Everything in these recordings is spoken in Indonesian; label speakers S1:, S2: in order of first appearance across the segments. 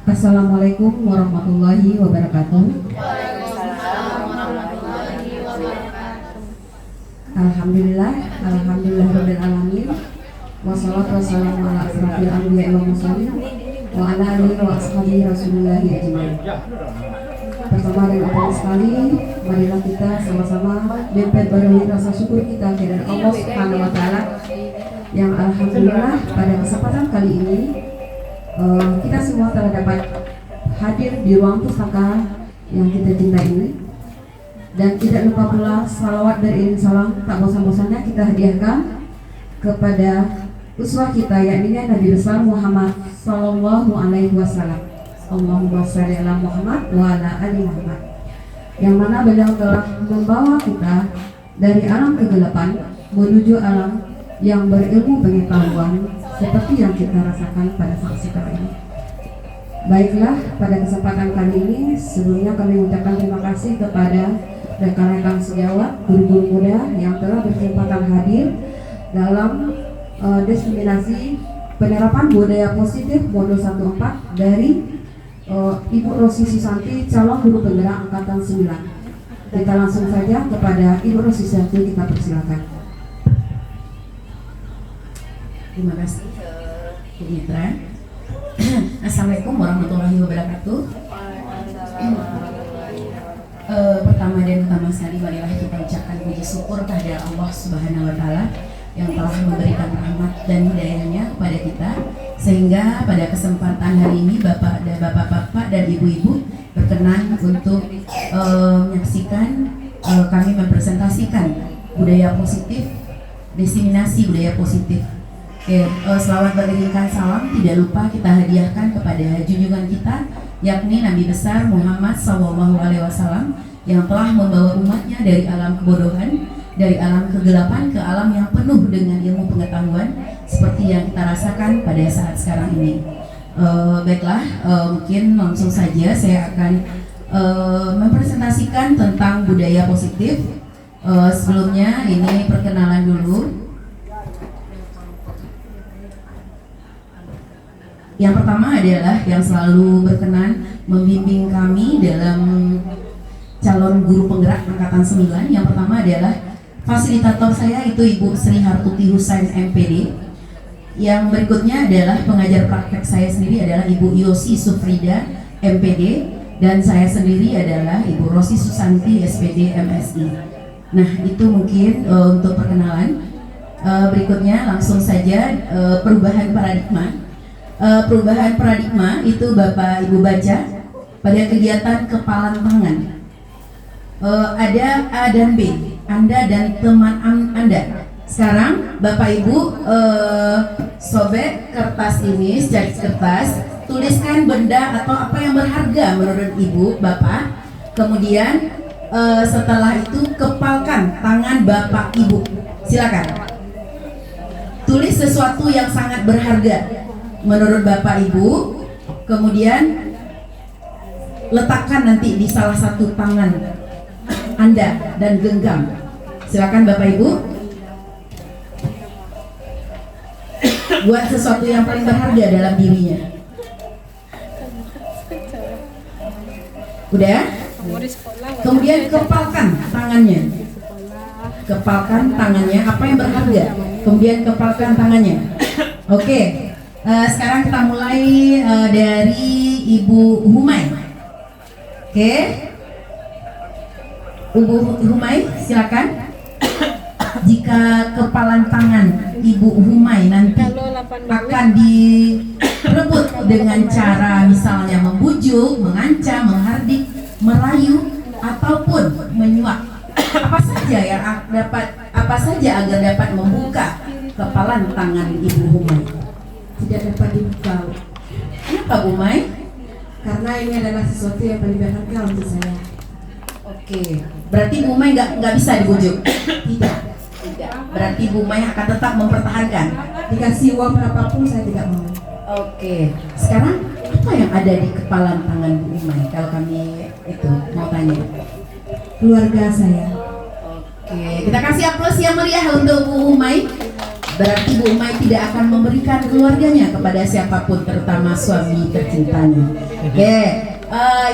S1: Assalamualaikum warahmatullahi wabarakatuh. Alhamdulillah rabbil alamin. Wassalatu wassalamu ala asrofil anbiya'i wal mursalin wa ala alihi wa ashabihi rasulillahi ajmain. Pertama dan awal sekali, marilah kita sama-sama memperbarui rasa syukur kita kepada Allah Subhanahu wa taala yang alhamdulillah pada kesempatan kali ini kita semua telah dapat hadir di ruang pustaka yang kita cintai ini, dan tidak lupa pula salawat dan salam tak bosan-bosannya kita hadiahkan kepada uswah kita, yakni Nabi besar Muhammad Sallallahu Alaihi Wasallam. Allahumma sholli ala Muhammad wa ala ali Muhammad, yang mana beliau telah membawa kita dari alam kegelapan menuju alam yang berilmu pengetahuan seperti yang kita rasakan pada saat sekarang ini. Baiklah, pada kesempatan kali ini sebelumnya kami mengucapkan terima kasih kepada rekan-rekan sejawat, guru-guru muda yang telah berkesempatan hadir dalam diseminasi penerapan budaya positif modul 14 dari Ibu Rosi Susanti, calon guru penggerak angkatan 9. Kita langsung saja kepada Ibu Rosi Susanti, kita persilakan.
S2: Terima kasih Bu Mitra. Assalamualaikum warahmatullahi wabarakatuh. Pertama dan utama sekali marilah kita ucapkan puji syukur kepada Allah Subhanahu wa taala yang telah memberikan rahmat dan hidayahnya kepada kita, sehingga pada kesempatan hari ini bapak-bapak dan ibu-ibu berkenan untuk menyaksikan kami mempresentasikan budaya positif, diseminasi budaya positif. Selawat beriringkan salam tidak lupa kita hadiahkan kepada junjungan kita, yakni Nabi besar Muhammad Sallallahu Alaihi Wasallam yang telah membawa umatnya dari alam kebodohan, dari alam kegelapan ke alam yang penuh dengan ilmu pengetahuan seperti yang kita rasakan pada saat sekarang ini. Baiklah, mungkin langsung saja saya akan mempresentasikan tentang budaya positif. Sebelumnya ini perkenalan dulu. Yang pertama adalah yang selalu berkenan membimbing kami dalam calon guru penggerak angkatan 9. Yang pertama adalah fasilitator saya, itu Ibu Sri Hartuti Husain MPD. Yang berikutnya adalah pengajar praktek saya sendiri adalah Ibu Yosi Sufrida MPD, dan saya sendiri adalah Ibu Rosi Susanti SPD MSI. Nah, itu mungkin untuk perkenalan. Berikutnya langsung saja perubahan paradigma. Perubahan paradigma itu Bapak Ibu baca pada kegiatan kepalan tangan. Ada A dan B, Anda dan teman Anda. Sekarang Bapak Ibu sobek kertas ini, secari kertas, tuliskan benda atau apa yang berharga menurut Ibu, Bapak. Kemudian setelah itu kepalkan tangan Bapak Ibu. Silakan. Tulis sesuatu yang sangat berharga menurut Bapak Ibu, kemudian letakkan nanti di salah satu tangan Anda dan genggam. Silakan Bapak Ibu. Buat sesuatu yang paling berharga dalam dirinya. Udah? Kemudian kepalkan tangannya. Kepalkan tangannya, apa yang berharga, kemudian kepalkan tangannya. Oke, sekarang kita mulai dari Ibu Humay. Oke, Ibu Humay, silakan. Jika kepalan tangan Ibu Humay nanti akan direbut dengan cara misalnya membujuk, mengancam, menghardik, merayu, ataupun menyuap, apa saja agar dapat membuka kepalan tangan Ibu Humay?
S1: Tidak dapat dibuka.
S2: Kenapa Bu Humay?
S1: Karena ini adalah sesuatu yang paling berharga untuk saya.
S2: Oke, berarti Bu Humay nggak bisa dibujuk? Tidak. Berarti Bu Humay akan tetap mempertahankan.
S1: Dikasih uang berapapun saya tidak mau.
S2: Oke, sekarang apa yang ada di kepalan tangan Bu Humay? Kalau kami itu mau tanya.
S1: Keluarga saya.
S2: Oke, kita kasih aplaus yang meriah untuk Bu Humay. Berarti Bu Humay tidak akan memberikan keluarganya kepada siapapun, terutama suami tercintanya. Oke,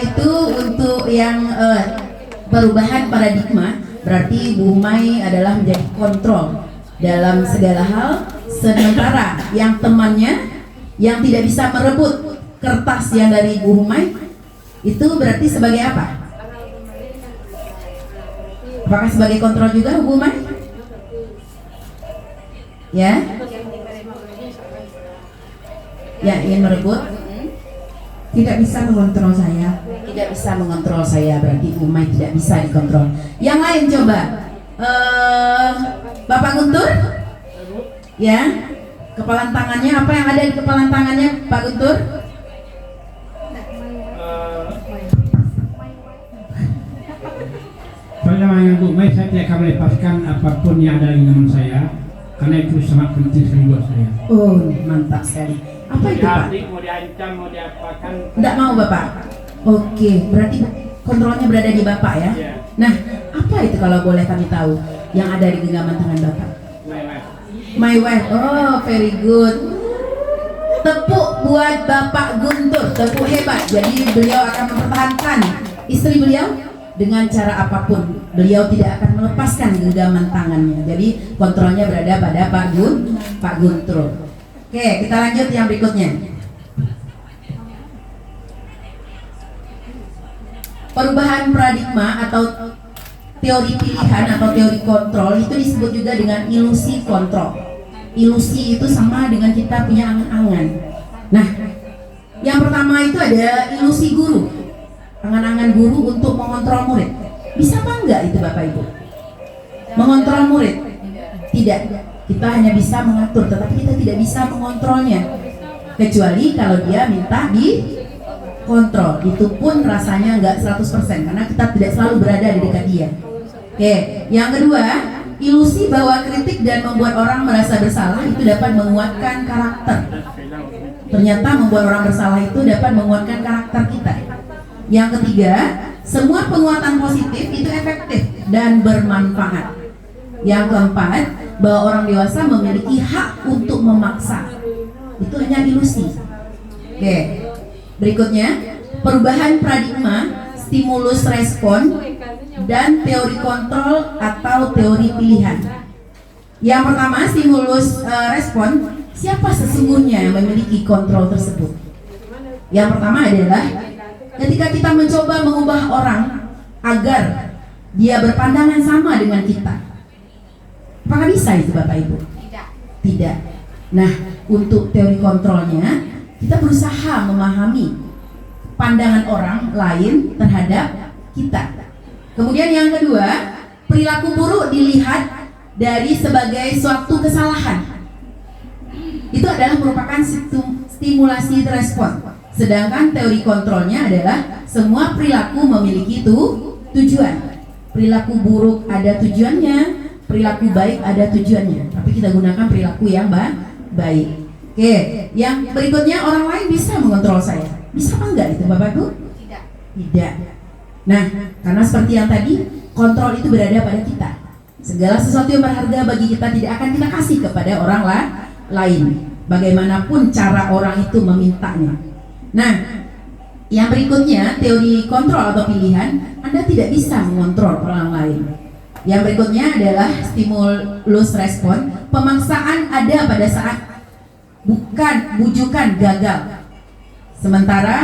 S2: itu untuk yang perubahan paradigma. Berarti Bu Humay adalah menjadi kontrol dalam segala hal, sementara yang temannya yang tidak bisa merebut kertas yang dari Bu Humay itu berarti sebagai apa? Apakah sebagai kontrol juga Bu Humay? Ya? Ya, ingin merebut?
S1: Tidak bisa mengontrol saya.
S2: Tidak bisa mengontrol saya, berarti Bu Humay tidak bisa dikontrol. Yang lain coba, Bapak Guntur, ya, kepalan tangannya, apa yang ada di kepalan tangannya Pak Guntur?
S3: Pertama Bu Humay, saya tidak akan melepaskan apapun yang ada di tangan saya, karena itu sangat penting sekali buat saya.
S2: Oh, mantap sekali. Apa itu Pak?
S3: Mau diancam, mau diapakan?
S2: Tidak mau Bapak? Oke, berarti kontrolnya berada di Bapak ya?
S3: Iya.
S2: Nah, apa itu kalau boleh kami tahu yang ada di genggaman tangan Bapak? My wife. Oh, very good. Tepuk buat Bapak Guntur, tepuk hebat. Jadi beliau akan mempertahankan istri beliau dengan cara apapun. Beliau tidak akan melepaskan genggaman tangannya. Jadi kontrolnya berada pada Pak Guntur. Oke, kita lanjut yang berikutnya. Perubahan paradigma atau teori pilihan atau teori kontrol itu disebut juga dengan ilusi kontrol. Ilusi itu sama dengan kita punya angan-angan. Nah, yang pertama itu ada ilusi guru. Angan-angan guru untuk mengontrol murid. Bisa apa enggak itu Bapak Ibu? Mengontrol murid? Tidak. Kita hanya bisa mengatur, tetapi kita tidak bisa mengontrolnya. Kecuali kalau dia minta dikontrol. Itu pun rasanya enggak 100% karena kita tidak selalu berada di dekat dia. Oke, yang kedua, ilusi bahwa kritik dan membuat orang merasa bersalah itu dapat menguatkan karakter. Ternyata membuat orang bersalah itu dapat menguatkan karakter kita. Yang ketiga, semua penguatan positif itu efektif dan bermanfaat. Yang keempat, bahwa orang dewasa memiliki hak untuk memaksa. Itu hanya ilusi. Oke, berikutnya, perubahan paradigma, stimulus respon, dan teori kontrol atau teori pilihan. Yang pertama, stimulus respon, siapa sesungguhnya yang memiliki kontrol tersebut? Yang pertama adalah ketika kita mencoba mengubah orang agar dia berpandangan sama dengan kita. Apakah bisa itu Bapak Ibu? Tidak. Nah, untuk teori kontrolnya, kita berusaha memahami pandangan orang lain terhadap kita. Kemudian yang kedua, perilaku buruk dilihat dari sebagai suatu kesalahan. Itu adalah merupakan stimulasi respon. Sedangkan teori kontrolnya adalah semua perilaku memiliki tujuan. Perilaku buruk ada tujuannya, perilaku baik ada tujuannya. Tapi kita gunakan perilaku yang baik. Oke, yang berikutnya, orang lain bisa mengontrol saya. Bisa apa enggak itu Bapak Ibu? Tidak. Nah, karena seperti yang tadi, kontrol itu berada pada kita. Segala sesuatu yang berharga bagi kita tidak akan kita kasih kepada orang lain. Bagaimanapun cara orang itu memintanya. Nah, yang berikutnya, teori kontrol atau pilihan, Anda tidak bisa mengontrol orang lain. Yang berikutnya adalah stimulus respon. Pemaksaan ada pada saat bujukan gagal. Sementara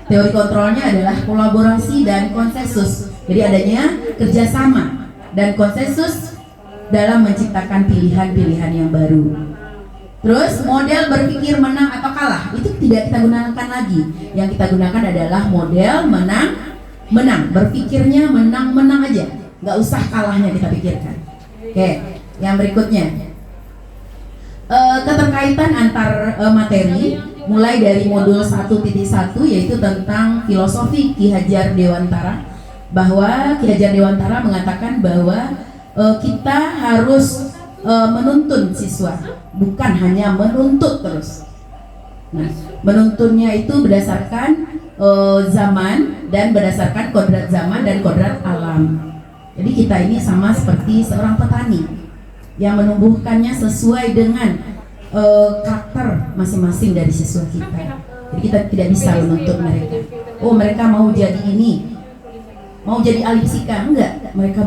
S2: teori kontrolnya adalah kolaborasi dan konsensus. Jadi adanya kerjasama dan konsensus dalam menciptakan pilihan-pilihan yang baru. Terus model berpikir menang atau kalah itu tidak kita gunakan lagi. Yang kita gunakan adalah model menang. Berpikirnya menang aja, nggak usah kalahnya kita pikirkan. Oke, yang berikutnya keterkaitan antar materi mulai dari modul 1.1 yaitu tentang filosofi Ki Hajar Dewantara, bahwa Ki Hajar Dewantara mengatakan bahwa kita harus menuntun siswa, bukan hanya menuntut terus. Nah, menuntunnya itu berdasarkan zaman dan berdasarkan kodrat zaman dan kodrat alam. Jadi kita ini sama seperti seorang petani yang menumbuhkannya sesuai dengan karakter masing-masing dari siswa kita. Jadi kita tidak bisa menuntut mereka. Oh, mereka mau jadi ini, mau jadi ahli fisika, enggak. Mereka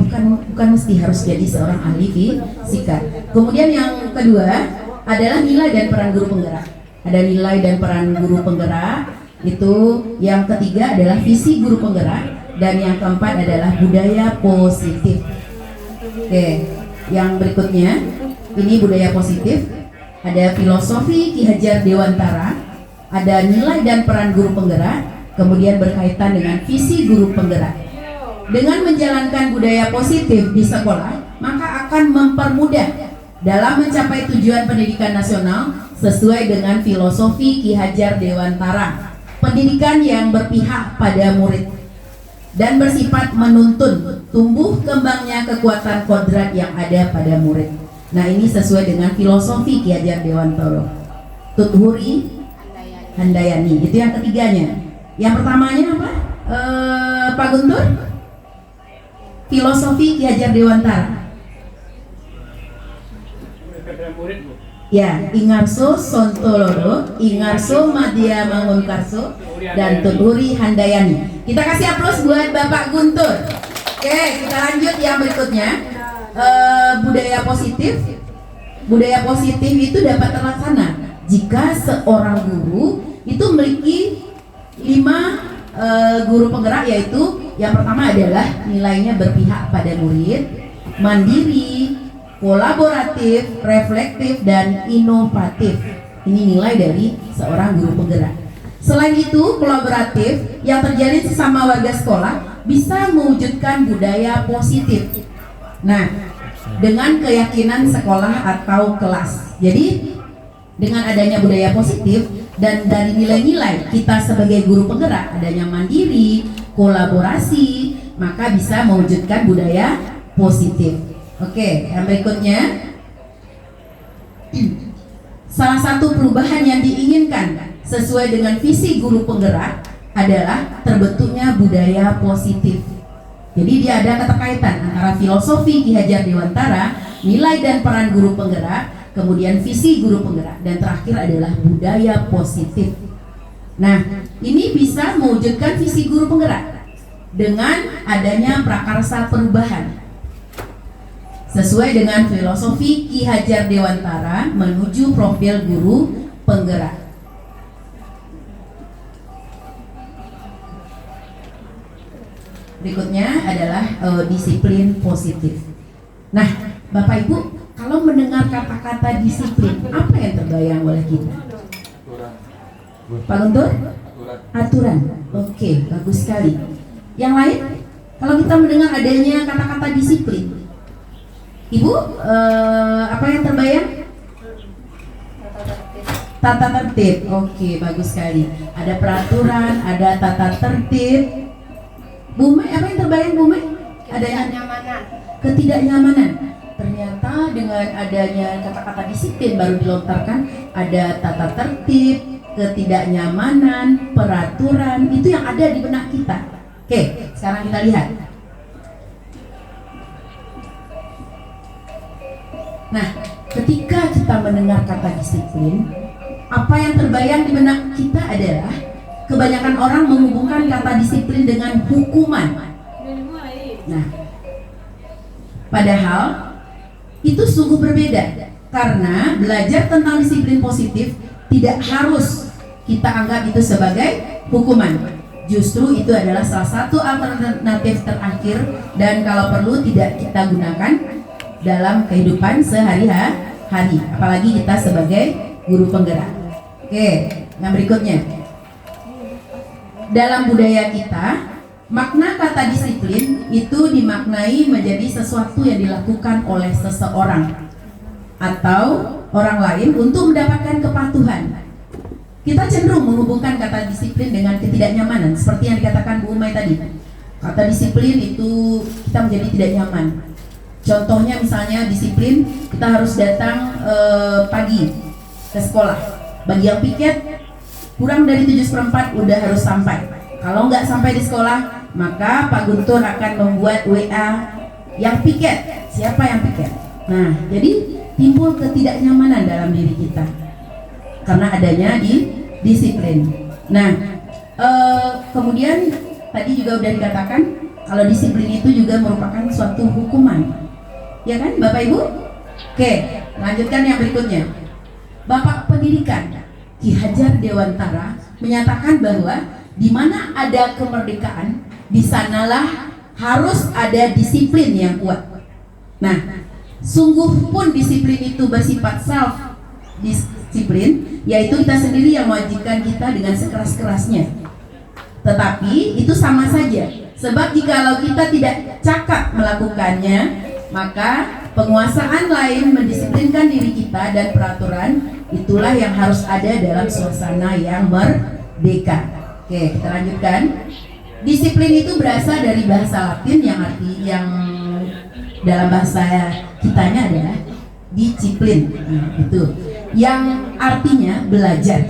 S2: bukan mesti harus jadi seorang ahli fisika. Kemudian yang kedua adalah nilai dan peran guru penggerak. Ada nilai dan peran guru penggerak. Itu yang ketiga adalah visi guru penggerak, dan yang keempat adalah budaya positif. Oke, yang berikutnya ini budaya positif. Ada filosofi Ki Hajar Dewantara, ada nilai dan peran guru penggerak, kemudian berkaitan dengan visi guru penggerak. Dengan menjalankan budaya positif di sekolah, maka akan mempermudah dalam mencapai tujuan pendidikan nasional sesuai dengan filosofi Ki Hajar Dewantara. Pendidikan yang berpihak pada murid dan bersifat menuntun tumbuh kembangnya kekuatan kodrat yang ada pada murid. Nah, ini sesuai dengan filosofi Ki Hajar Dewantara. Tuthuri Handayani, itu yang ketiganya. Yang pertamanya apa? Pak Guntur? Filosofi Ki Hajar Dewantara. Ya, Ingarso Sontolodo, Ingarso Madya Mangunkarso, dan Tuthuri Handayani. Kita kasih aplaus buat Bapak Guntur. Oke, kita lanjut yang berikutnya. Budaya positif. Budaya positif itu dapat terlaksana jika seorang guru itu memiliki 5 guru penggerak, yaitu yang pertama adalah nilainya berpihak pada murid, mandiri, kolaboratif, reflektif, dan inovatif. Ini nilai dari seorang guru penggerak. Selain itu, kolaboratif yang terjadi sesama warga sekolah bisa mewujudkan budaya positif. Nah, dengan keyakinan sekolah atau kelas. Jadi, dengan adanya budaya positif dan dari nilai-nilai kita sebagai guru penggerak, adanya mandiri, kolaborasi, maka bisa mewujudkan budaya positif. Oke, yang berikutnya, salah satu perubahan yang diinginkan sesuai dengan visi guru penggerak adalah terbentuknya budaya positif. Jadi dia ada keterkaitan antara filosofi Ki Hajar Dewantara, nilai dan peran guru penggerak, kemudian visi guru penggerak, dan terakhir adalah budaya positif. Nah, ini bisa mewujudkan visi guru penggerak dengan adanya prakarsa perubahan sesuai dengan filosofi Ki Hajar Dewantara menuju profil guru penggerak. Berikutnya adalah disiplin positif. Nah, Bapak Ibu, kalau mendengar kata-kata disiplin, apa yang terbayang oleh kita? Pak Guntur? Aturan. Oke, bagus sekali. Yang lain? Kalau kita mendengar adanya kata-kata disiplin, Ibu, apa yang terbayang? Tata tertib. Oke, bagus sekali. Ada peraturan, ada tata tertib. Bu Mai, apa yang terbayang Bu Mai?
S4: Ketidaknyamanan.
S2: Ketidaknyamanan. Ternyata dengan adanya kata-kata disiplin baru dilontarkan, ada tata tertib, ketidaknyamanan, peraturan, itu yang ada di benak kita. Oke, sekarang kita lihat. Nah, ketika kita mendengar kata disiplin, apa yang terbayang di benak kita adalah kebanyakan orang menghubungkan kata disiplin dengan hukuman. Nah, Padahal itu sungguh berbeda, karena belajar tentang disiplin positif tidak harus kita anggap itu sebagai hukuman. Justru itu adalah salah satu alternatif terakhir, dan kalau perlu tidak kita gunakan dalam kehidupan sehari-hari, apalagi kita sebagai guru penggerak. Oke, yang berikutnya. Dalam budaya kita, makna kata disiplin itu dimaknai menjadi sesuatu yang dilakukan oleh seseorang atau orang lain untuk mendapatkan kepatuhan. Kita cenderung menghubungkan kata disiplin dengan ketidaknyamanan, seperti yang dikatakan Bu Umay tadi. Kata disiplin itu kita menjadi tidak nyaman. Contohnya misalnya disiplin, kita harus datang pagi ke sekolah. Bagi yang piket, kurang dari 7/4 udah harus sampai. Kalau nggak sampai di sekolah, maka Pak Guntur akan membuat WA yang piket. Siapa yang piket? Nah, jadi timbul ketidaknyamanan dalam diri kita karena adanya di disiplin. Nah, kemudian tadi juga udah dikatakan kalau disiplin itu juga merupakan suatu hukuman, ya kan, Bapak Ibu? Oke, lanjutkan yang berikutnya. Bapak Pendidikan Ki Hajar Dewantara menyatakan bahwa di mana ada kemerdekaan, di sanalah harus ada disiplin yang kuat. Nah, sungguh pun disiplin itu bersifat self disiplin, yaitu kita sendiri yang mewajibkan kita dengan sekeras-kerasnya. Tetapi itu sama saja, sebab jikalau kita tidak cakap melakukannya, maka penguasaan lain mendisiplinkan diri kita, dan peraturan itulah yang harus ada dalam suasana yang merdeka. Oke, kita lanjutkan. Disiplin itu berasal dari bahasa Latin yang dalam bahasa kitanya adalah disiplin. Nah, itu yang artinya belajar.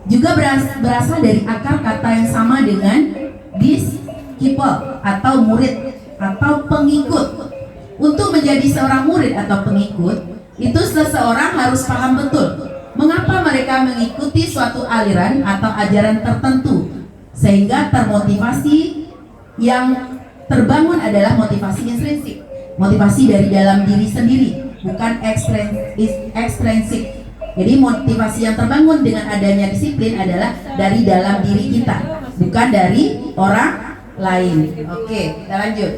S2: Juga berasal dari akar kata yang sama dengan disciple atau murid atau pengikut. Untuk menjadi seorang murid atau pengikut, itu seseorang harus paham betul mengapa mereka mengikuti suatu aliran atau ajaran tertentu, sehingga termotivasi. Yang terbangun adalah motivasi intrinsik, motivasi dari dalam diri sendiri, bukan ekstrinsik. Jadi motivasi yang terbangun dengan adanya disiplin adalah dari dalam diri kita, bukan dari orang lain. Oke, kita lanjut.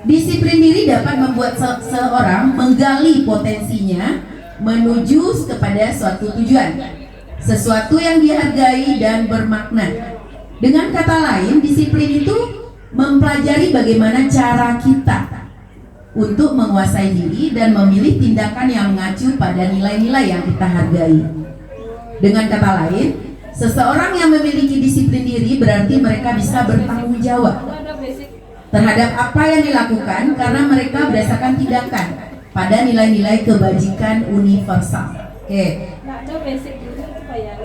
S2: Disiplin diri dapat membuat seseorang menggali potensinya menuju kepada suatu tujuan, sesuatu yang dihargai dan bermakna. Dengan kata lain, disiplin itu mempelajari bagaimana cara kita untuk menguasai diri dan memilih tindakan yang mengacu pada nilai-nilai yang kita hargai. Dengan kata lain, seseorang yang memiliki disiplin diri berarti mereka bisa bertanggung jawab terhadap apa yang dilakukan, karena mereka berdasarkan tindakan pada nilai-nilai kebajikan universal. Oke.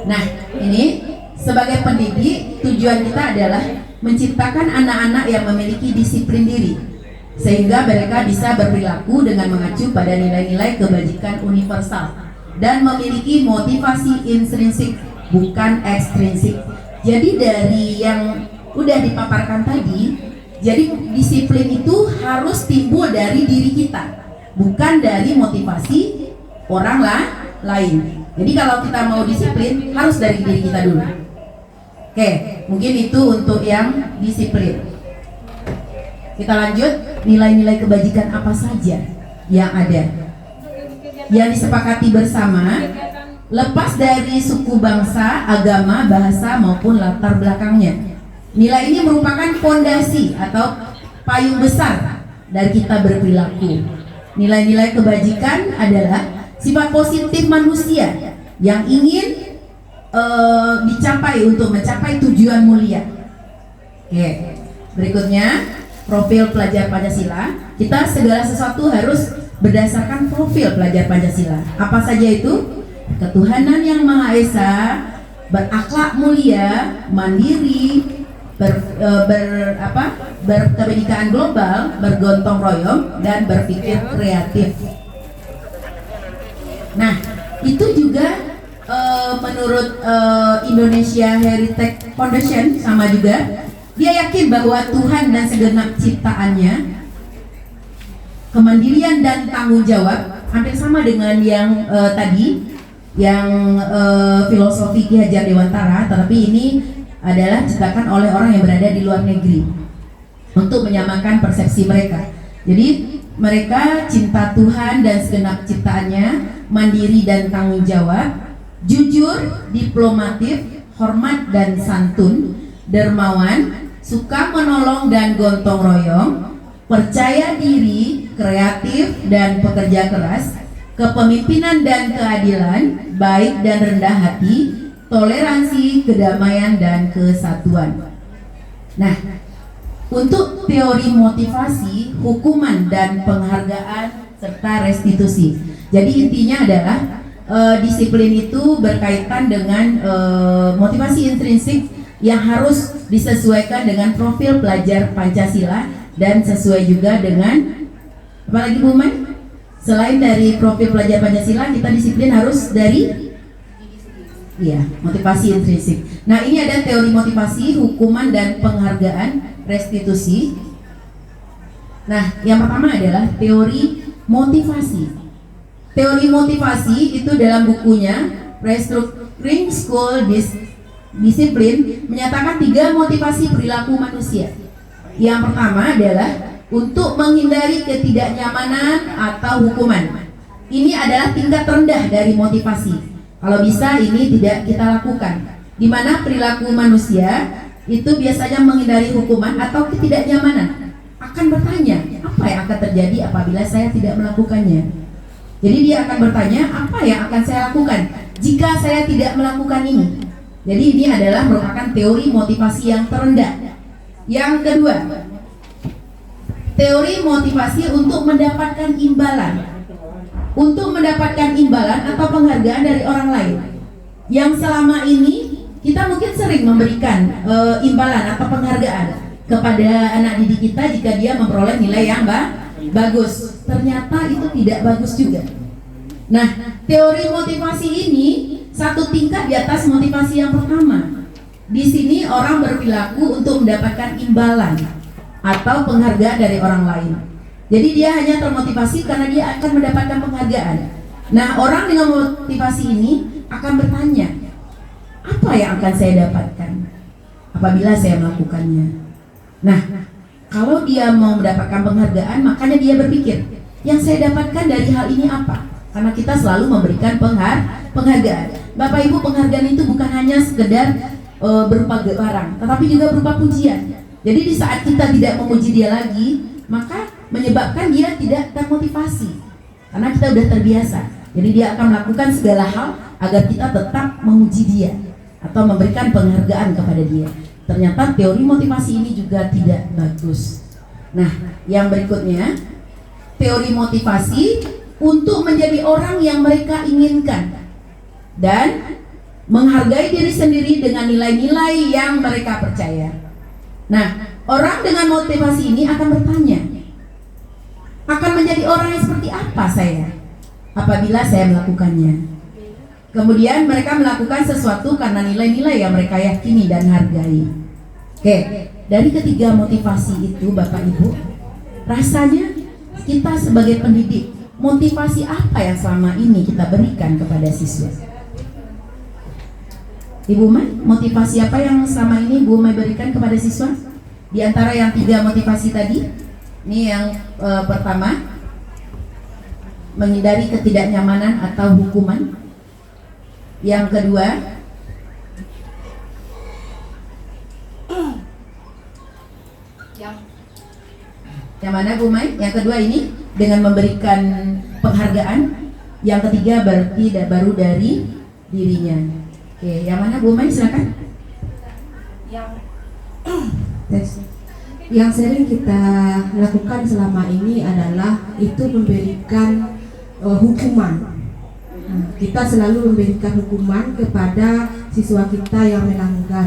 S2: Nah, ini sebagai pendidik, tujuan kita adalah menciptakan anak-anak yang memiliki disiplin diri, sehingga mereka bisa berperilaku dengan mengacu pada nilai-nilai kebajikan universal dan memiliki motivasi intrinsik, bukan ekstrinsik. Jadi dari yang udah dipaparkan tadi, jadi disiplin itu harus timbul dari diri kita, bukan dari motivasi orang lain. Jadi kalau kita mau disiplin, harus dari diri kita dulu. Oke, mungkin itu untuk yang disiplin. Kita lanjut, nilai-nilai kebajikan apa saja yang ada, yang disepakati bersama, lepas dari suku, bangsa, agama, bahasa maupun latar belakangnya. Nilai ini merupakan fondasi atau payung besar dari kita berperilaku. Nilai-nilai kebajikan adalah sifat positif manusia yang ingin dicapai untuk mencapai tujuan mulia. Oke, berikutnya profil pelajar Pancasila. Kita segala sesuatu harus berdasarkan profil pelajar Pancasila. Apa saja itu? Ketuhanan yang Maha Esa, berakhlak mulia, mandiri, berkebinekaan global, bergotong royong, dan berpikir kreatif. Nah, itu juga menurut Indonesia Heritage Foundation sama juga, dia yakin bahwa Tuhan dan segenap ciptaannya kemandirian dan tanggung jawab, hampir sama dengan yang tadi, yang filosofi Ki Hajar Dewantara, tetapi ini adalah diciptakan oleh orang yang berada di luar negeri untuk menyamakan persepsi mereka. Jadi mereka cinta Tuhan dan segenap ciptaannya, mandiri dan tanggung jawab, jujur, diplomatif, hormat dan santun, dermawan, suka menolong dan gotong royong, percaya diri, kreatif dan pekerja keras, kepemimpinan dan keadilan, baik dan rendah hati, toleransi, kedamaian dan kesatuan. Nah, untuk teori motivasi, hukuman dan penghargaan serta restitusi. Jadi intinya adalah disiplin itu berkaitan dengan motivasi intrinsik yang harus disesuaikan dengan profil pelajar Pancasila dan sesuai juga dengan apalagi Bu Mai? Selain dari profil pelajar Pancasila, kita disiplin harus dari motivasi intrinsik. Nah, ini ada teori motivasi, hukuman dan penghargaan, restitusi. Nah, yang pertama adalah teori motivasi. Teori motivasi itu dalam bukunya Restructuring School Discipline menyatakan 3 motivasi perilaku manusia. Yang pertama adalah untuk menghindari ketidaknyamanan atau hukuman. Ini adalah tingkat rendah dari motivasi. Kalau bisa ini tidak kita lakukan. Di mana perilaku manusia itu biasanya menghindari hukuman atau ketidaknyamanan. Akan bertanya, apa yang akan terjadi apabila saya tidak melakukannya? Jadi dia akan bertanya, apa yang akan saya lakukan jika saya tidak melakukan ini? Jadi ini adalah merupakan teori motivasi yang terendah. Yang kedua, teori motivasi untuk mendapatkan imbalan. Untuk mendapatkan imbalan atau penghargaan dari orang lain. Yang selama ini kita mungkin sering memberikan imbalan atau penghargaan kepada anak didik kita jika dia memperoleh nilai yang bagus. Ternyata itu tidak bagus juga. Nah, teori motivasi ini satu tingkat di atas motivasi yang pertama. Di sini orang berperilaku untuk mendapatkan imbalan atau penghargaan dari orang lain. Jadi dia hanya termotivasi karena dia akan mendapatkan penghargaan. Nah, orang dengan motivasi ini akan bertanya, apa yang akan saya dapatkan apabila saya melakukannya? Nah, kalau dia mau mendapatkan penghargaan, makanya dia berpikir, yang saya dapatkan dari hal ini apa? Karena kita selalu memberikan penghargaan. Bapak Ibu, penghargaan itu bukan hanya sekedar berupa barang, tetapi juga berupa pujian. Jadi di saat kita tidak memuji dia lagi, maka menyebabkan dia tidak termotivasi karena kita sudah terbiasa. Jadi dia akan melakukan segala hal agar kita tetap memuji dia atau memberikan penghargaan kepada dia. Ternyata teori motivasi ini juga tidak bagus. Nah, yang berikutnya, teori motivasi untuk menjadi orang yang mereka inginkan dan menghargai diri sendiri dengan nilai-nilai yang mereka percaya. Nah, orang dengan motivasi ini akan bertanya, akan menjadi orang yang seperti apa saya apabila saya melakukannya? Kemudian mereka melakukan sesuatu karena nilai-nilai yang mereka yakini dan hargai. Oke, dari ketiga motivasi itu Bapak Ibu, rasanya kita sebagai pendidik, motivasi apa yang selama ini kita berikan kepada siswa? Ibu Mai, motivasi apa yang selama ini Bu Mai berikan kepada siswa? Di antara yang 3 motivasi tadi, ini yang pertama, menghindari ketidaknyamanan atau hukuman. Yang kedua, yang mana Bu Mai? Yang kedua ini dengan memberikan penghargaan. Yang ketiga berarti baru dari dirinya. Oke, yang mana Bu Mai? Silakan.
S1: Yang sering kita lakukan selama ini adalah itu memberikan hukuman. Kita selalu memberikan hukuman kepada siswa kita yang melanggar.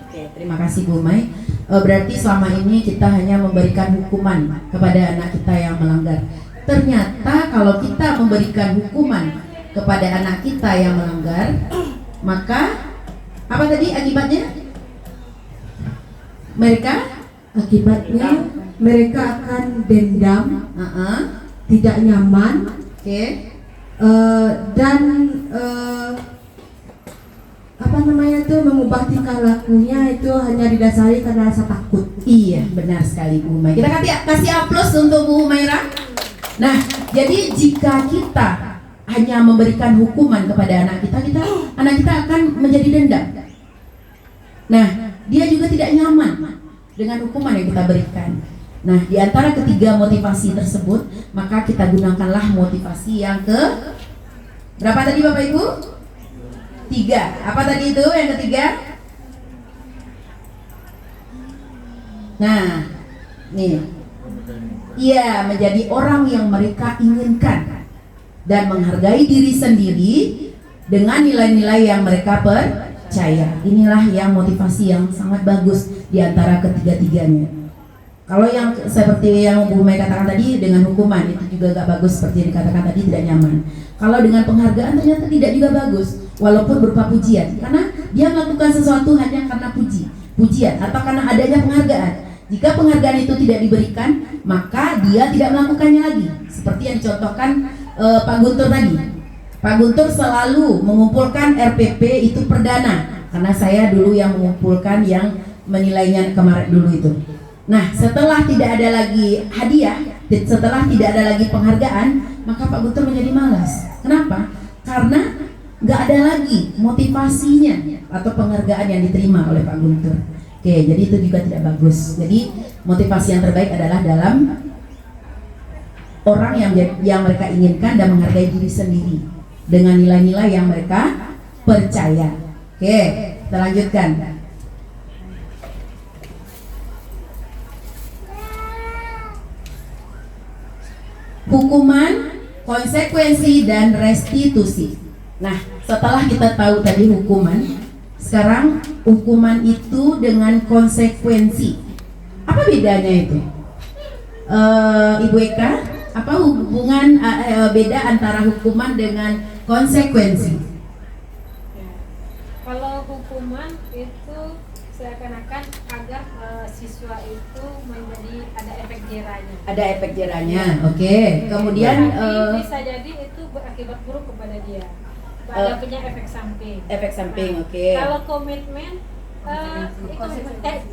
S2: Oke, terima kasih Bu Mai. Berarti selama ini kita hanya memberikan hukuman kepada anak kita yang melanggar. Ternyata kalau kita memberikan hukuman kepada anak kita yang melanggar, maka apa tadi akibatnya? Mereka
S1: Akibatnya mereka akan dendam, tidak nyaman,
S2: Oke.
S1: dan apa namanya itu mengubah tingkah lakunya itu hanya didasari karena rasa takut.
S2: Iya, benar sekali Bu Humaira. Kita kasih aplaus untuk Bu Humaira. Nah, jadi jika kita hanya memberikan hukuman kepada anak kita akan menjadi dendam. Nah, dia juga tidak nyaman dengan hukuman yang kita berikan. Nah, di antara ketiga motivasi tersebut, maka kita gunakanlah motivasi yang ke berapa tadi Bapak Ibu? 3. Apa tadi itu yang ketiga? Nah, nih. Iya, menjadi orang yang mereka inginkan dan menghargai diri sendiri dengan nilai-nilai yang mereka percaya. Inilah yang motivasi yang sangat bagus di antara ketiga-tiganya. Kalau yang seperti yang Bu Mei katakan tadi dengan hukuman itu juga gak bagus, seperti yang dikatakan tadi tidak nyaman. Kalau dengan penghargaan ternyata tidak juga bagus, walaupun berupa pujian, karena dia melakukan sesuatu hanya karena pujian atau karena adanya penghargaan. Jika penghargaan itu tidak diberikan, maka dia tidak melakukannya lagi. Seperti yang dicontohkan Pak Guntur tadi. Pak Guntur selalu mengumpulkan RPP itu perdana, karena saya dulu yang mengumpulkan yang menilainya kemarin dulu itu. Nah, setelah tidak ada lagi hadiah, setelah tidak ada lagi penghargaan, maka Pak Guntur menjadi malas. Kenapa? Karena nggak ada lagi motivasinya atau penghargaan yang diterima oleh Pak Guntur. Oke, jadi itu juga tidak bagus. Jadi motivasi yang terbaik adalah dalam orang yang mereka inginkan dan menghargai diri sendiri dengan nilai-nilai yang mereka percaya. Oke, kita lanjutkan. Hukuman, konsekuensi, dan restitusi. Nah, setelah kita tahu tadi hukuman, sekarang hukuman itu dengan konsekuensi. Apa bedanya itu? Ibu Eka, apa hubungan beda antara hukuman dengan konsekuensi?
S4: Kalau hukuman itu seakan-akan agar siswa itu menjadi ada efek jerahnya.
S2: Ada efek jerahnya, oke. Kemudian
S4: tapi bisa jadi itu berakibat buruk kepada dia. Ada punya efek samping.
S2: Efek samping,
S4: Nah,
S2: oke.
S4: Kalau komitmen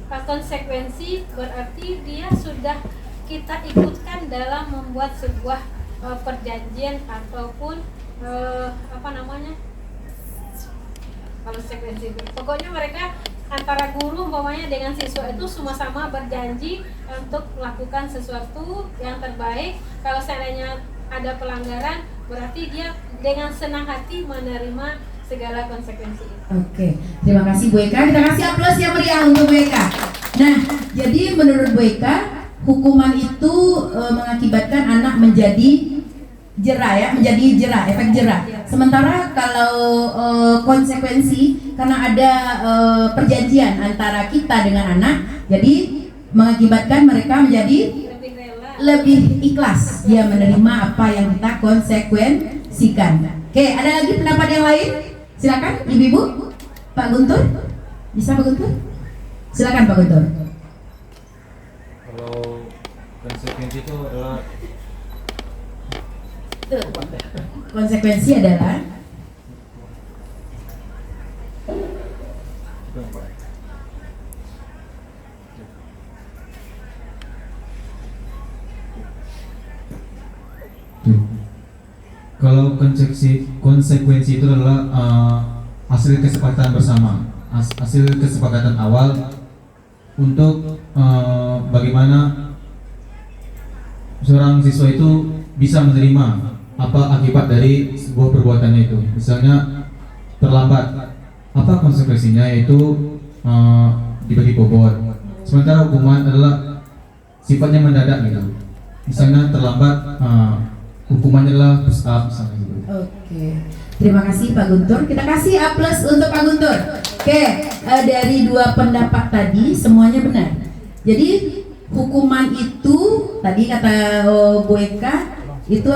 S4: konsekuensi berarti dia sudah kita ikutkan dalam membuat sebuah perjanjian ataupun apa namanya konsekuensi. Pokoknya mereka antara guru umpamanya dengan siswa itu sama-sama berjanji untuk melakukan sesuatu yang terbaik. Kalau seandainya ada pelanggaran, berarti dia dengan senang hati menerima segala konsekuensi itu.
S2: Oke, terima kasih Bu Eka. Kita kasih aplaus yang meriah untuk Bu Eka. Nah, jadi menurut Bu Eka, hukuman itu mengakibatkan anak menjadi jerah, efek jerah. Sementara kalau konsekuensi, karena ada perjanjian antara kita dengan anak, jadi mengakibatkan mereka menjadi lebih ikhlas dia menerima apa yang kita konsekuensikan. Oke, ada lagi pendapat yang lain? Silakan Ibu-ibu. Pak Guntur, bisa Pak Guntur? Silakan Pak Guntur.
S5: Kalau konsekuensi itu adalah
S2: Konsekuensi adalah
S5: kalau konsekuensi itu adalah hasil kesepakatan bersama, hasil kesepakatan awal untuk bagaimana seorang siswa itu bisa menerima apa akibat dari sebuah perbuatannya itu. Misalnya terlambat, apa konsekuensinya? Yaitu dibagi bobot. Sementara hukuman adalah sifatnya mendadak gitu. Misalnya terlambat, hukumannya adalah push up misalnya gitu.
S2: Oke, terima kasih Pak Guntur. Kita kasih aplaus untuk Pak Guntur. Oke, dari dua pendapat tadi semuanya benar. Jadi hukuman itu tadi kata Bu Eka itu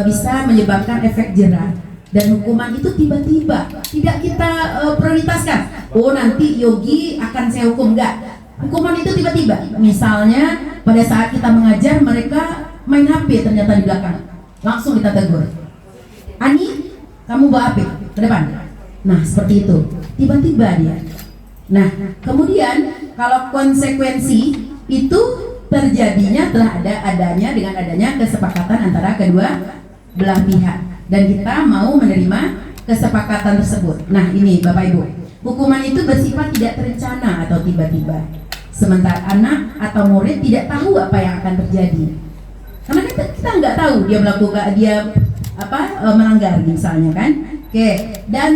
S2: bisa menyebabkan efek jerah, dan hukuman itu tiba-tiba tidak kita prioritaskan. Oh nanti Yogi akan saya hukum, enggak. Hukuman itu tiba-tiba. Misalnya pada saat kita mengajar mereka main HP ternyata di belakang. Langsung kita tegur. Ani, kamu bawa HP ke depan. Nah, seperti itu. Tiba-tiba dia. Nah, kemudian kalau konsekuensi itu terjadinya telah adanya dengan adanya kesepakatan antara kedua belah pihak, dan kita mau menerima kesepakatan tersebut. Nah, ini Bapak Ibu, hukuman itu bersifat tidak terencana atau tiba-tiba. Sementara anak atau murid tidak tahu apa yang akan terjadi. Karena kita nggak tahu dia melakukan melanggar misalnya kan. Oke, dan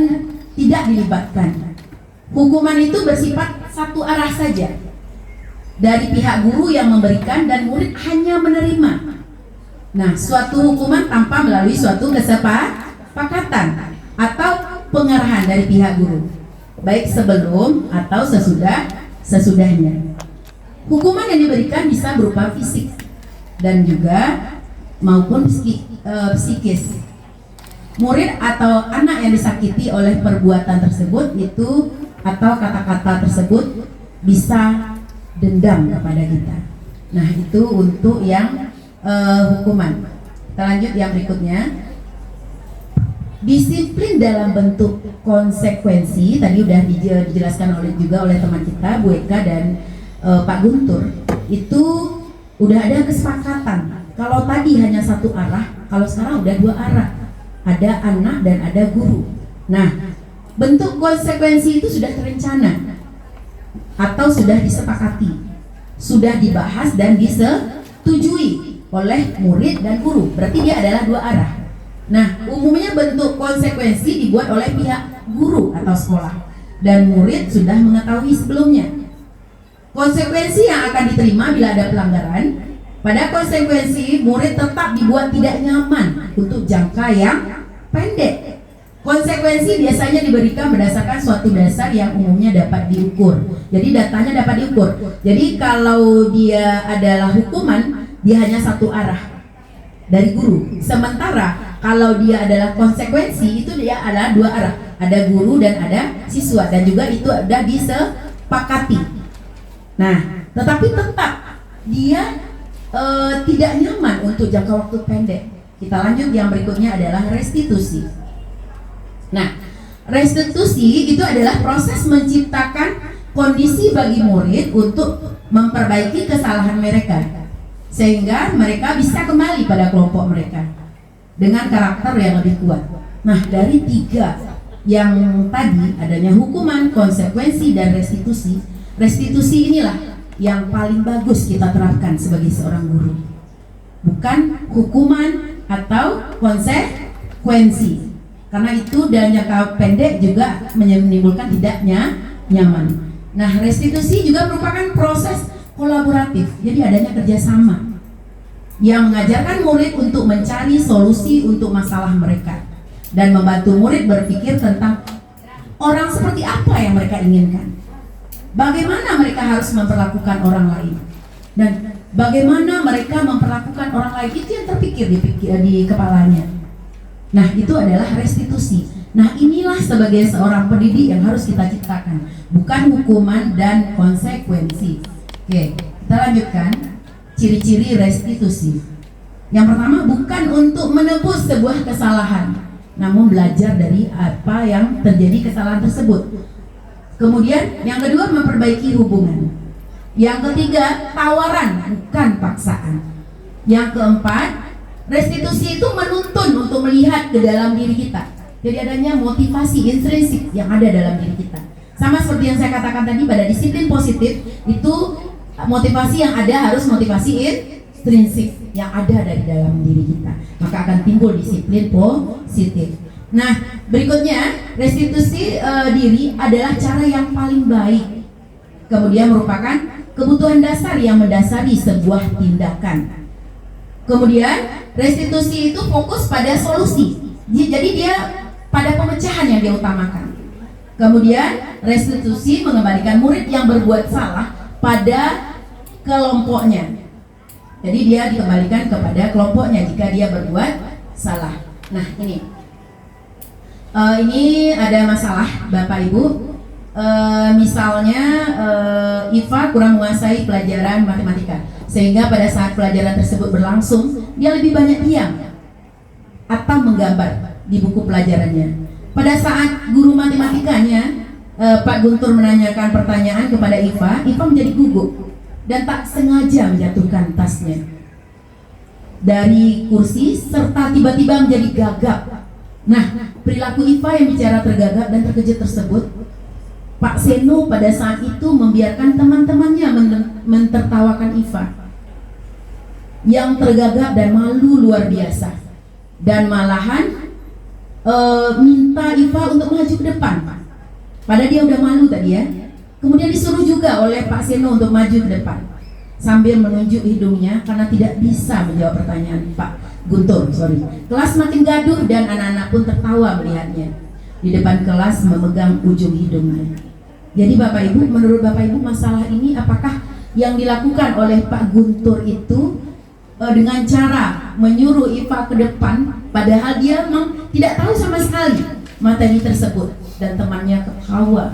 S2: tidak dilibatkan. Hukuman itu bersifat satu arah saja. Dari pihak guru yang memberikan dan murid hanya menerima. Nah, suatu hukuman tanpa melalui suatu kesepakatan atau pengarahan dari pihak guru, baik sebelum atau sesudahnya. Hukuman yang diberikan bisa berupa fisik dan juga maupun psikis. Murid atau anak yang disakiti oleh perbuatan tersebut itu atau kata-kata tersebut bisa dendam kepada kita. Nah, itu untuk yang hukuman. Kita lanjut yang berikutnya. Disiplin dalam bentuk konsekuensi tadi udah dijelaskan juga oleh teman kita Bu Eka dan Pak Guntur. Itu udah ada kesepakatan. Kalau tadi hanya satu arah, kalau sekarang udah dua arah. Ada anak dan ada guru. Nah, bentuk konsekuensi itu sudah terencana atau sudah disepakati, sudah dibahas dan disetujui oleh murid dan guru. Berarti dia adalah dua arah. Nah, umumnya bentuk konsekuensi dibuat oleh pihak guru atau sekolah, dan murid sudah mengetahui sebelumnya. Konsekuensi yang akan diterima bila ada pelanggaran. Pada konsekuensi, murid tetap dibuat tidak nyaman untuk jangka yang pendek. Konsekuensi biasanya diberikan berdasarkan suatu dasar yang umumnya dapat diukur. Jadi datanya dapat diukur. Jadi kalau dia adalah hukuman, dia hanya satu arah dari guru. Sementara kalau dia adalah konsekuensi, itu dia adalah dua arah. Ada guru dan ada siswa, dan juga itu ada disepakati. Nah, tetapi tetap dia tidak nyaman untuk jangka waktu pendek. Kita lanjut, yang berikutnya adalah restitusi. Nah, restitusi itu adalah proses menciptakan kondisi bagi murid untuk memperbaiki kesalahan mereka, sehingga mereka bisa kembali pada kelompok mereka dengan karakter yang lebih kuat. Nah, dari tiga yang tadi, adanya hukuman, konsekuensi, dan restitusi. Restitusi inilah yang paling bagus kita terapkan sebagai seorang guru, bukan hukuman atau konsekuensi, karena itu dalam jangka pendek juga menimbulkan tidak nyaman. Nah, restitusi juga merupakan proses kolaboratif, jadi adanya kerjasama yang mengajarkan murid untuk mencari solusi untuk masalah mereka dan membantu murid berpikir tentang orang seperti apa yang mereka inginkan. Bagaimana mereka harus memperlakukan orang lain, dan bagaimana mereka memperlakukan orang lain, itu yang terpikir di kepalanya. Nah, itu adalah restitusi. Nah, inilah sebagai seorang pendidik yang harus kita ciptakan, bukan hukuman dan konsekuensi. Oke, kita lanjutkan. Ciri-ciri restitusi. Yang pertama, bukan untuk menebus sebuah kesalahan, namun belajar dari apa yang terjadi kesalahan tersebut. Kemudian yang kedua, memperbaiki hubungan. Yang ketiga, tawaran bukan paksaan. Yang keempat, restitusi itu menuntun untuk melihat ke dalam diri kita. Jadi adanya motivasi intrinsik yang ada dalam diri kita. Sama seperti yang saya katakan tadi, pada disiplin positif itu motivasi yang ada harus motivasi intrinsik yang ada dari dalam diri kita. Maka akan timbul disiplin positif. Nah, berikutnya, restitusi diri adalah cara yang paling baik. Kemudian merupakan kebutuhan dasar yang mendasari sebuah tindakan. Kemudian, restitusi itu fokus pada solusi. Jadi dia pada pemecahan yang dia utamakan. Kemudian, restitusi mengembalikan murid yang berbuat salah pada kelompoknya. Jadi dia dikembalikan kepada kelompoknya jika dia berbuat salah. Nah, ini ada masalah Bapak Ibu. Misalnya Iva kurang menguasai pelajaran matematika. Sehingga pada saat pelajaran tersebut berlangsung, dia lebih banyak diam atau menggambar di buku pelajarannya. Pada saat guru matematikanya, Pak Guntur menanyakan pertanyaan kepada Iva menjadi gugup dan tak sengaja menjatuhkan tasnya dari kursi serta tiba-tiba menjadi gagap. Nah, perilaku Iva yang bicara tergagap dan terkejut tersebut, Pak Seno pada saat itu membiarkan teman-temannya mentertawakan Iva yang tergagap dan malu luar biasa, dan malahan minta Iva untuk maju ke depan. Padahal dia udah malu tadi ya. Kemudian disuruh juga oleh Pak Seno untuk maju ke depan sambil menunjuk hidungnya karena tidak bisa menjawab pertanyaan Pak Guntur. Kelas makin gaduh dan anak-anak pun tertawa melihatnya di depan kelas memegang ujung hidungnya. Jadi Bapak Ibu, menurut Bapak Ibu masalah ini apakah yang dilakukan oleh Pak Guntur itu dengan cara menyuruh Iva ke depan, padahal dia memang tidak tahu sama sekali materi tersebut dan temannya ketawa.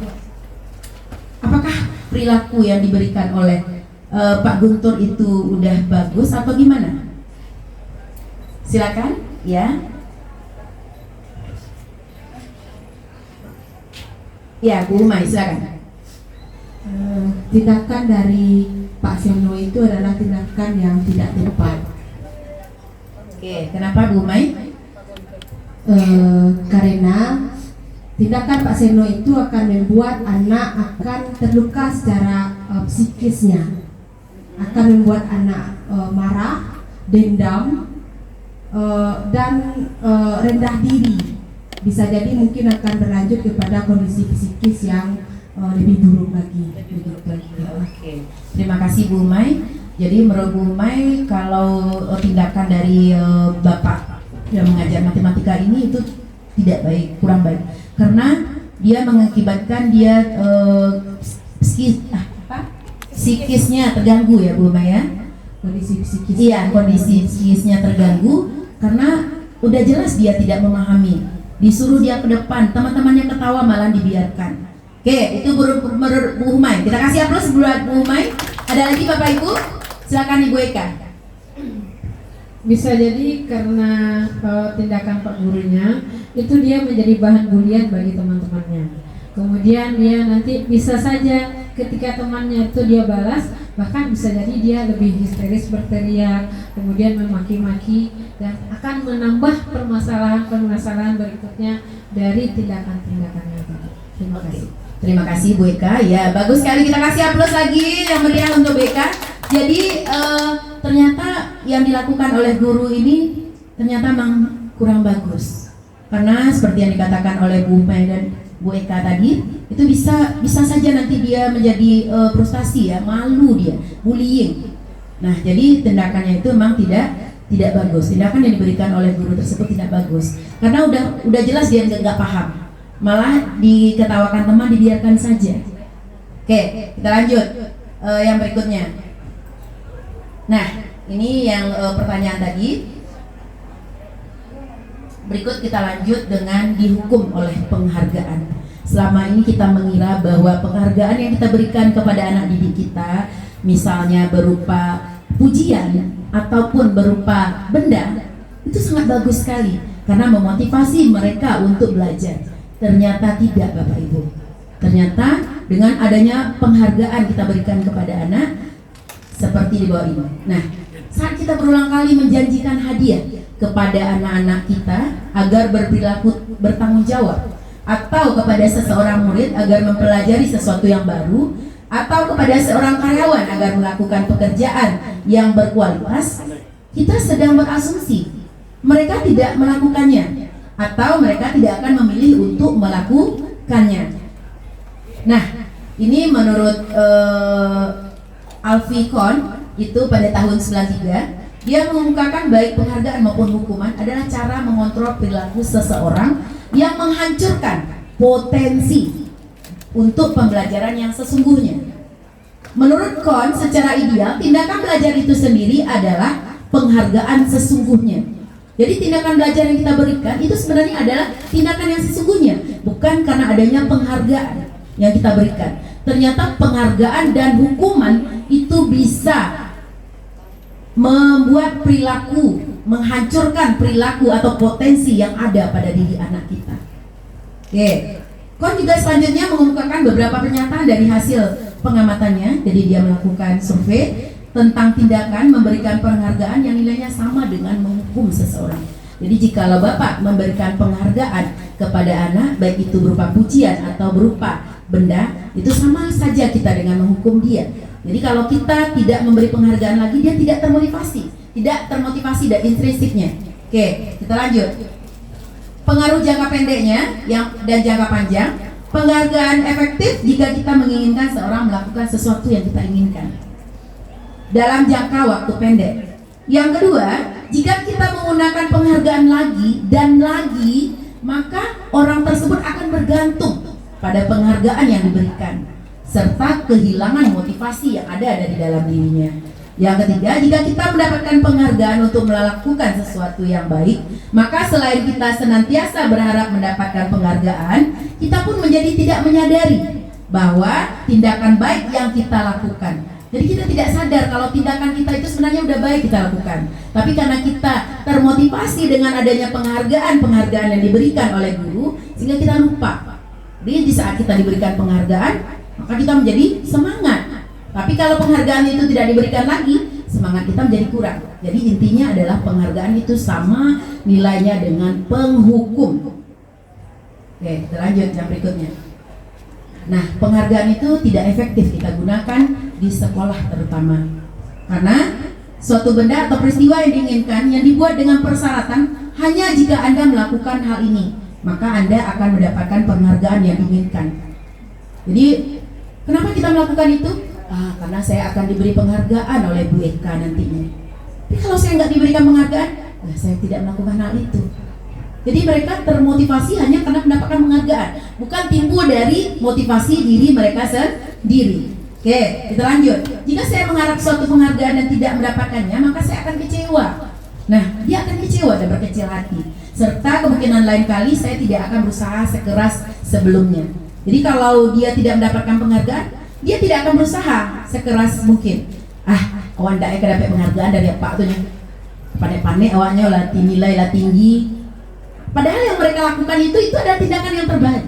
S2: Apakah perilaku yang diberikan oleh Pak Guntur itu udah bagus atau gimana? Silakan, ya. Ya, Bu Umay, silakan.
S1: Tindakan dari Pak Seno itu adalah tindakan yang tidak tepat.
S2: Oke, kenapa Bu Umay?
S1: Karena tindakan Pak Seno itu akan membuat anak akan terluka secara psikisnya, akan membuat anak marah, dendam, dan rendah diri. Bisa jadi mungkin akan berlanjut kepada kondisi psikis yang lebih buruk lagi.
S2: Oke. Terima kasih Bu Umay. Jadi menurut Bu Umay, kalau tindakan dari Bapak yang mengajar matematika ini itu tidak baik, kurang baik, karena dia mengakibatkan dia psikisnya terganggu ya Bu Umay ya.
S1: Kondisi psikis.
S2: Iya, kondisi psikisnya terganggu karena udah jelas dia tidak memahami. Disuruh dia ke depan, teman-temannya ketawa malah dibiarkan. Oke, itu menurut Bu Umay. Kita kasih aplaus buat Bu Umay. Ada lagi Bapak Ibu? Silakan Ibu Eka.
S4: Bisa jadi karena tindakan Pak gurunya itu dia menjadi bahan bulian bagi teman-temannya. Kemudian dia nanti bisa saja ketika temannya itu dia balas, bahkan bisa jadi dia lebih histeris berteriak, kemudian memaki-maki, dan akan menambah permasalahan berikutnya dari tindakan-tindakannya tadi. Terima kasih.
S2: Terima kasih Bu Eka. Ya, bagus sekali, kita kasih aplaus lagi yang meriah untuk Bu Eka. Jadi ternyata yang dilakukan oleh guru ini ternyata memang kurang bagus. Karena seperti yang dikatakan oleh Bu Umay dan Bu Eka tadi, itu bisa saja nanti dia menjadi frustasi ya, malu dia, bullying. Nah, jadi tindakannya itu memang tidak bagus. Tindakan yang diberikan oleh guru tersebut tidak bagus. Karena udah jelas dia nggak paham. Malah diketawakan teman, dibiarkan saja. Oke, kita lanjut yang berikutnya. Nah, ini yang pertanyaan tadi. Berikut kita lanjut dengan dihukum oleh penghargaan. Selama ini kita mengira bahwa penghargaan yang kita berikan kepada anak didik kita, misalnya berupa pujian ataupun berupa benda, itu sangat bagus sekali karena memotivasi mereka untuk belajar. Ternyata tidak Bapak Ibu. Ternyata dengan adanya penghargaan kita berikan kepada anak seperti di bawah ini. Nah, saat kita berulang kali menjanjikan hadiah kepada anak-anak kita agar berperilaku bertanggung jawab, atau kepada seseorang murid agar mempelajari sesuatu yang baru, atau kepada seorang karyawan agar melakukan pekerjaan yang berkualitas, kita sedang berasumsi mereka tidak melakukannya atau mereka tidak akan memilih untuk melakukannya. Nah, ini menurut Alfie Kohn itu pada tahun 93, dia mengungkapkan baik penghargaan maupun hukuman adalah cara mengontrol perilaku seseorang yang menghancurkan potensi untuk pembelajaran yang sesungguhnya. Menurut Kohn, secara ideal tindakan belajar itu sendiri adalah penghargaan sesungguhnya. Jadi tindakan belajar yang kita berikan itu sebenarnya adalah tindakan yang sesungguhnya, bukan karena adanya penghargaan yang kita berikan. Ternyata penghargaan dan hukuman itu bisa membuat perilaku, menghancurkan perilaku atau potensi yang ada pada diri anak kita. Oke. Kon juga selanjutnya mengemukakan beberapa pernyataan dari hasil pengamatannya. Jadi dia melakukan survei tentang tindakan memberikan penghargaan yang nilainya sama dengan menghukum seseorang. Jadi jikalau Bapak memberikan penghargaan kepada anak, baik itu berupa pujian atau berupa benda, itu sama saja kita dengan menghukum dia. Jadi kalau kita tidak memberi penghargaan lagi, dia tidak termotivasi dan intrinsiknya. Oke, kita lanjut. Pengaruh jangka pendeknya dan jangka panjang. Penghargaan efektif jika kita menginginkan seorang melakukan sesuatu yang kita inginkan dalam jangka waktu pendek. Yang kedua, jika kita menggunakan penghargaan lagi dan lagi, maka orang tersebut akan bergantung pada penghargaan yang diberikan serta kehilangan motivasi yang ada di dalam dirinya. Yang ketiga, jika kita mendapatkan penghargaan untuk melakukan sesuatu yang baik, maka selain kita senantiasa berharap mendapatkan penghargaan, kita pun menjadi tidak menyadari bahwa tindakan baik yang kita lakukan. Jadi kita tidak sadar kalau tindakan kita itu sebenarnya udah baik kita lakukan. Tapi karena kita termotivasi dengan adanya penghargaan yang diberikan oleh guru, sehingga kita lupa. Jadi di saat kita diberikan penghargaan, maka kita menjadi semangat. Tapi kalau penghargaan itu tidak diberikan lagi, semangat kita menjadi kurang. Jadi intinya adalah penghargaan itu sama nilainya dengan penghukum. Oke, kita lanjut yang berikutnya. Nah, penghargaan itu tidak efektif kita gunakan di sekolah terutama. Karena suatu benda atau peristiwa yang diinginkan yang dibuat dengan persyaratan hanya jika Anda melakukan hal ini, maka Anda akan mendapatkan penghargaan yang diinginkan. Jadi, kenapa kita melakukan itu? Karena saya akan diberi penghargaan oleh Bu Eka nantinya. Tapi kalau saya nggak diberikan penghargaan, saya tidak melakukan hal itu. Jadi mereka termotivasi hanya karena mendapatkan penghargaan, bukan timbul dari motivasi diri mereka sendiri. Oke, kita lanjut. Jika saya mengharap suatu penghargaan dan tidak mendapatkannya, maka saya akan kecewa. Nah, dia akan kecewa dan berkecil hati. Serta kemungkinan lain kali saya tidak akan berusaha sekeras sebelumnya. Jadi kalau dia tidak mendapatkan penghargaan, dia tidak akan berusaha sekeras mungkin. Awan dae dapat penghargaan dari Pak tuh nya. Pandai-pandai awaknya lah nilai lah tinggi. Padahal yang mereka lakukan itu adalah tindakan yang terbaik.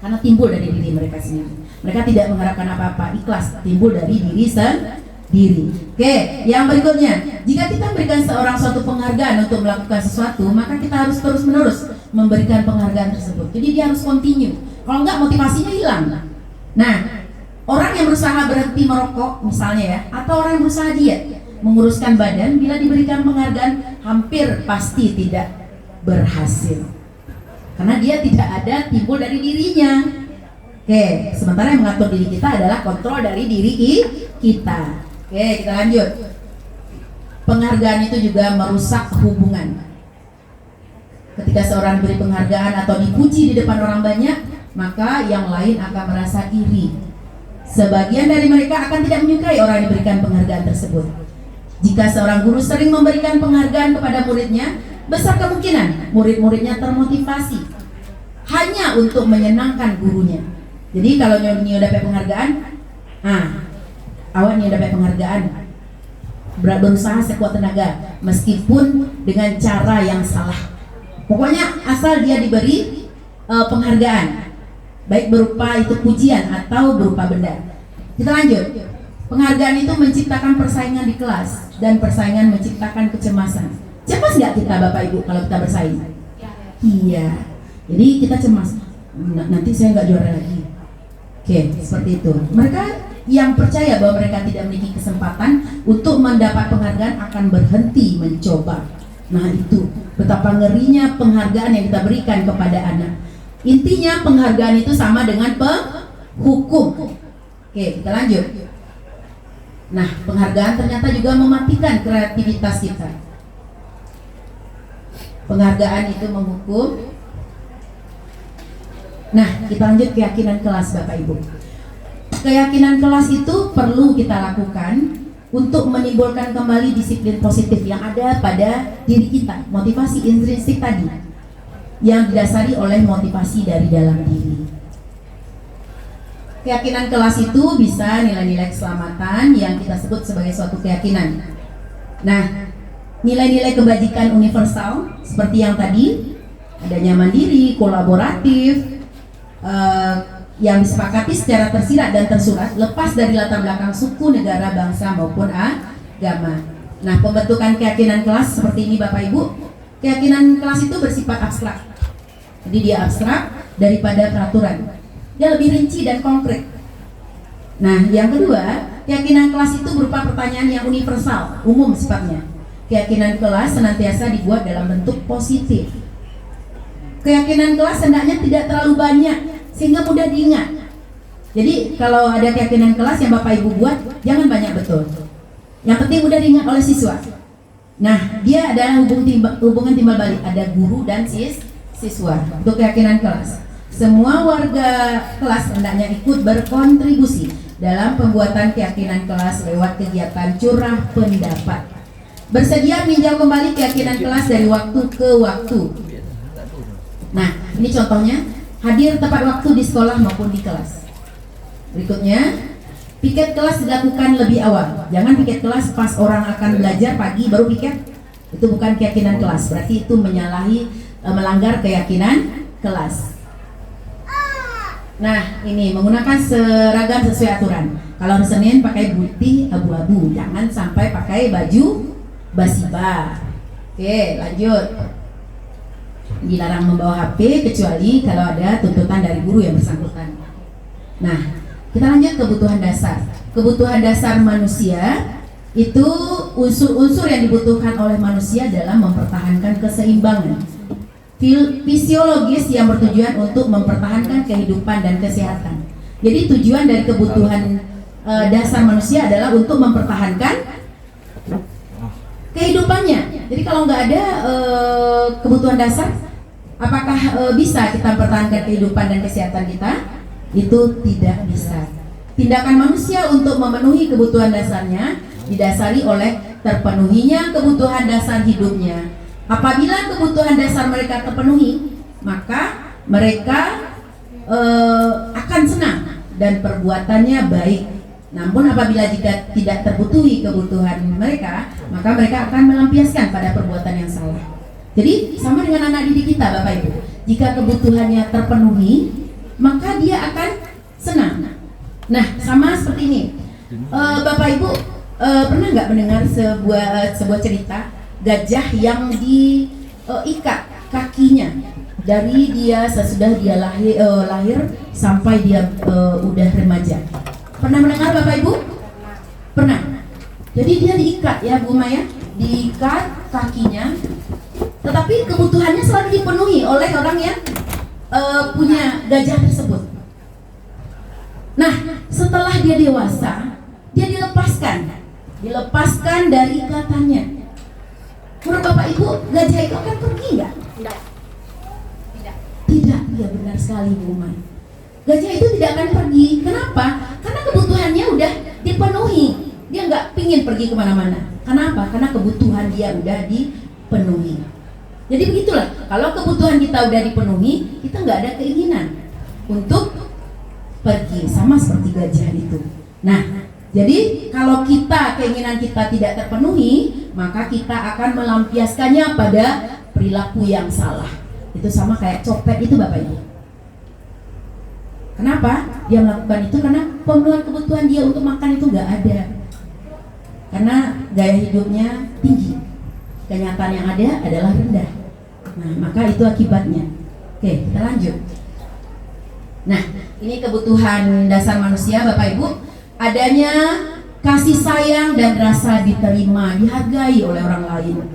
S2: Karena timbul dari diri mereka sendiri. Mereka tidak mengharapkan apa-apa, ikhlas, timbul dari diri sendiri. Oke, yang berikutnya, jika kita memberikan seorang suatu penghargaan untuk melakukan sesuatu, maka kita harus terus-menerus memberikan penghargaan tersebut. Jadi dia harus continue. Kalau enggak, motivasinya hilang. Nah, orang yang berusaha berhenti merokok misalnya ya, atau orang yang berusaha diet, menguruskan badan, bila diberikan penghargaan hampir pasti tidak berhasil. Karena dia tidak ada timbul dari dirinya. Oke, sementara yang mengatur diri kita adalah kontrol dari diri kita. Oke, kita lanjut. Penghargaan itu juga merusak hubungan. Ketika seorang diberi penghargaan atau dipuji di depan orang banyak, maka yang lain akan merasa iri. Sebagian dari mereka akan tidak menyukai orang yang diberikan penghargaan tersebut. Jika seorang guru sering memberikan penghargaan kepada muridnya, besar kemungkinan murid-muridnya termotivasi hanya untuk menyenangkan gurunya. Jadi kalau nyonya dapat penghargaan, awak nyonya dapat penghargaan, berusaha sekuat tenaga, meskipun dengan cara yang salah. Pokoknya asal dia diberi penghargaan, baik berupa itu pujian atau berupa benda. Kita lanjut. Penghargaan itu menciptakan persaingan di kelas, dan persaingan menciptakan kecemasan. Cemas nggak kita Bapak Ibu kalau kita bersaing? Iya. Jadi kita cemas. Nanti saya nggak juara lagi. Oke, seperti itu. Mereka yang percaya bahwa mereka tidak memiliki kesempatan untuk mendapat penghargaan akan berhenti mencoba. Nah itu betapa ngerinya penghargaan yang kita berikan kepada anak. Intinya penghargaan itu sama dengan penghukum. Oke, kita lanjut. Nah, penghargaan ternyata juga mematikan kreativitas kita. Penghargaan itu menghukum. Nah, kita lanjut keyakinan kelas Bapak Ibu. Keyakinan kelas itu perlu kita lakukan untuk menimbulkan kembali disiplin positif yang ada pada diri kita. Motivasi intrinsik tadi yang didasari oleh motivasi dari dalam diri. Keyakinan kelas itu bisa nilai-nilai keselamatan yang kita sebut sebagai suatu keyakinan. Nah, nilai-nilai kebajikan universal seperti yang tadi, adanya mandiri, kolaboratif, yang disepakati secara tersirat dan tersurat, lepas dari latar belakang suku, negara, bangsa maupun agama. Nah, pembentukan keyakinan kelas seperti ini Bapak Ibu, keyakinan kelas itu bersifat abstrak. Jadi dia abstrak daripada peraturan. Dia lebih rinci dan konkret. Nah, yang kedua, keyakinan kelas itu berupa pertanyaan yang universal, umum sifatnya. Keyakinan kelas senantiasa dibuat dalam bentuk positif. Keyakinan kelas hendaknya tidak terlalu banyak sehingga mudah diingat. Jadi kalau ada keyakinan kelas yang Bapak Ibu buat, jangan banyak betul. Yang penting mudah diingat oleh siswa. Nah, dia adalah hubungan timbal balik, ada guru dan siswa untuk keyakinan kelas. Semua warga kelas hendaknya ikut berkontribusi dalam pembuatan keyakinan kelas lewat kegiatan curah pendapat. Bersedia meninjau kembali keyakinan kelas dari waktu ke waktu. Nah, ini contohnya, hadir tepat waktu di sekolah maupun di kelas. Berikutnya, piket kelas dilakukan lebih awal. Jangan piket kelas pas orang akan belajar pagi baru piket. Itu bukan keyakinan kelas, berarti itu melanggar keyakinan kelas. Nah, ini menggunakan seragam sesuai aturan. Kalau hari Senin pakai putih abu-abu, jangan sampai pakai baju basiba. Oke, lanjut. Dilarang membawa HP kecuali kalau ada tuntutan dari guru yang bersangkutan. Nah, kita lanjut kebutuhan dasar. Kebutuhan dasar manusia itu unsur-unsur yang dibutuhkan oleh manusia dalam mempertahankan keseimbangan fisiologis yang bertujuan untuk mempertahankan kehidupan dan kesehatan. Jadi tujuan dari kebutuhan dasar manusia adalah untuk mempertahankan kehidupannya. Jadi kalau nggak ada kebutuhan dasar, apakah bisa kita mempertahankan kehidupan dan kesehatan kita? Itu tidak bisa. Tindakan manusia untuk memenuhi kebutuhan dasarnya didasari oleh terpenuhinya kebutuhan dasar hidupnya. Apabila kebutuhan dasar mereka terpenuhi, maka mereka akan senang dan perbuatannya baik. Namun apabila jika tidak terpenuhi kebutuhan mereka, maka mereka akan melampiaskan pada perbuatan yang salah. Jadi sama dengan anak didik kita Bapak Ibu. Jika kebutuhannya terpenuhi, maka dia akan senang. Nah, sama seperti ini. Bapak Ibu pernah nggak mendengar sebuah cerita gajah yang diikat kakinya dari dia sesudah dia lahir sampai dia udah remaja? Pernah mendengar Bapak Ibu? Pernah. Jadi dia diikat ya Bu Maya, diikat kakinya, tetapi kebutuhannya selalu dipenuhi oleh orang yang punya gajah tersebut. Nah, setelah dia dewasa, dia dilepaskan dari ikatannya. Menurut Bapak Ibu, gajah itu akan pergi nggak? Tidak, ya benar sekali Bu Mai. Gajah itu tidak akan pergi. Kenapa? Karena kebutuhannya udah dipenuhi. Dia nggak pingin pergi kemana-mana. Kenapa? Karena kebutuhan dia udah dipenuhi. Jadi begitulah. Kalau kebutuhan kita udah dipenuhi, kita nggak ada keinginan untuk pergi, sama seperti gajah itu. Nah, jadi kalau keinginan kita tidak terpenuhi, maka kita akan melampiaskannya pada perilaku yang salah. Itu sama kayak copet itu Bapak Ibu. Kenapa dia melakukan itu? Karena pemenuhan kebutuhan dia untuk makan itu nggak ada. Karena gaya hidupnya tinggi, kenyataan yang ada adalah rendah. Nah, maka itu akibatnya. Oke, kita lanjut. Nah, ini kebutuhan dasar manusia Bapak Ibu. Adanya kasih sayang dan rasa diterima, dihargai oleh orang lain.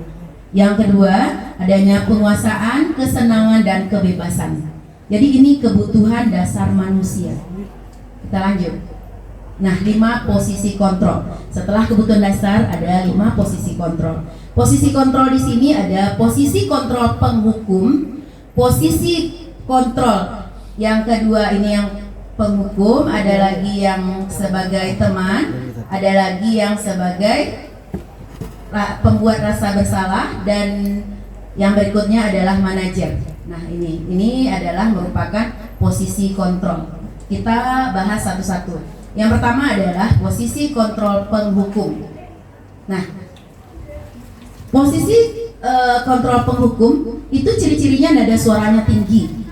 S2: Yang kedua, adanya penguasaan, kesenangan dan kebebasan. Jadi ini kebutuhan dasar manusia. Kita lanjut. Nah, 5 posisi kontrol. Setelah kebutuhan dasar ada 5 posisi kontrol. Posisi kontrol di sini ada posisi kontrol penghukum, posisi kontrol yang kedua ini yang penghukum, ada lagi yang sebagai teman, ada lagi yang sebagai pembuat rasa bersalah, dan yang berikutnya adalah manajer. Nah, ini adalah merupakan posisi kontrol. Kita bahas satu-satu. Yang pertama adalah posisi kontrol penghukum. Nah, Posisi kontrol penghukum itu ciri-cirinya nada suaranya tinggi,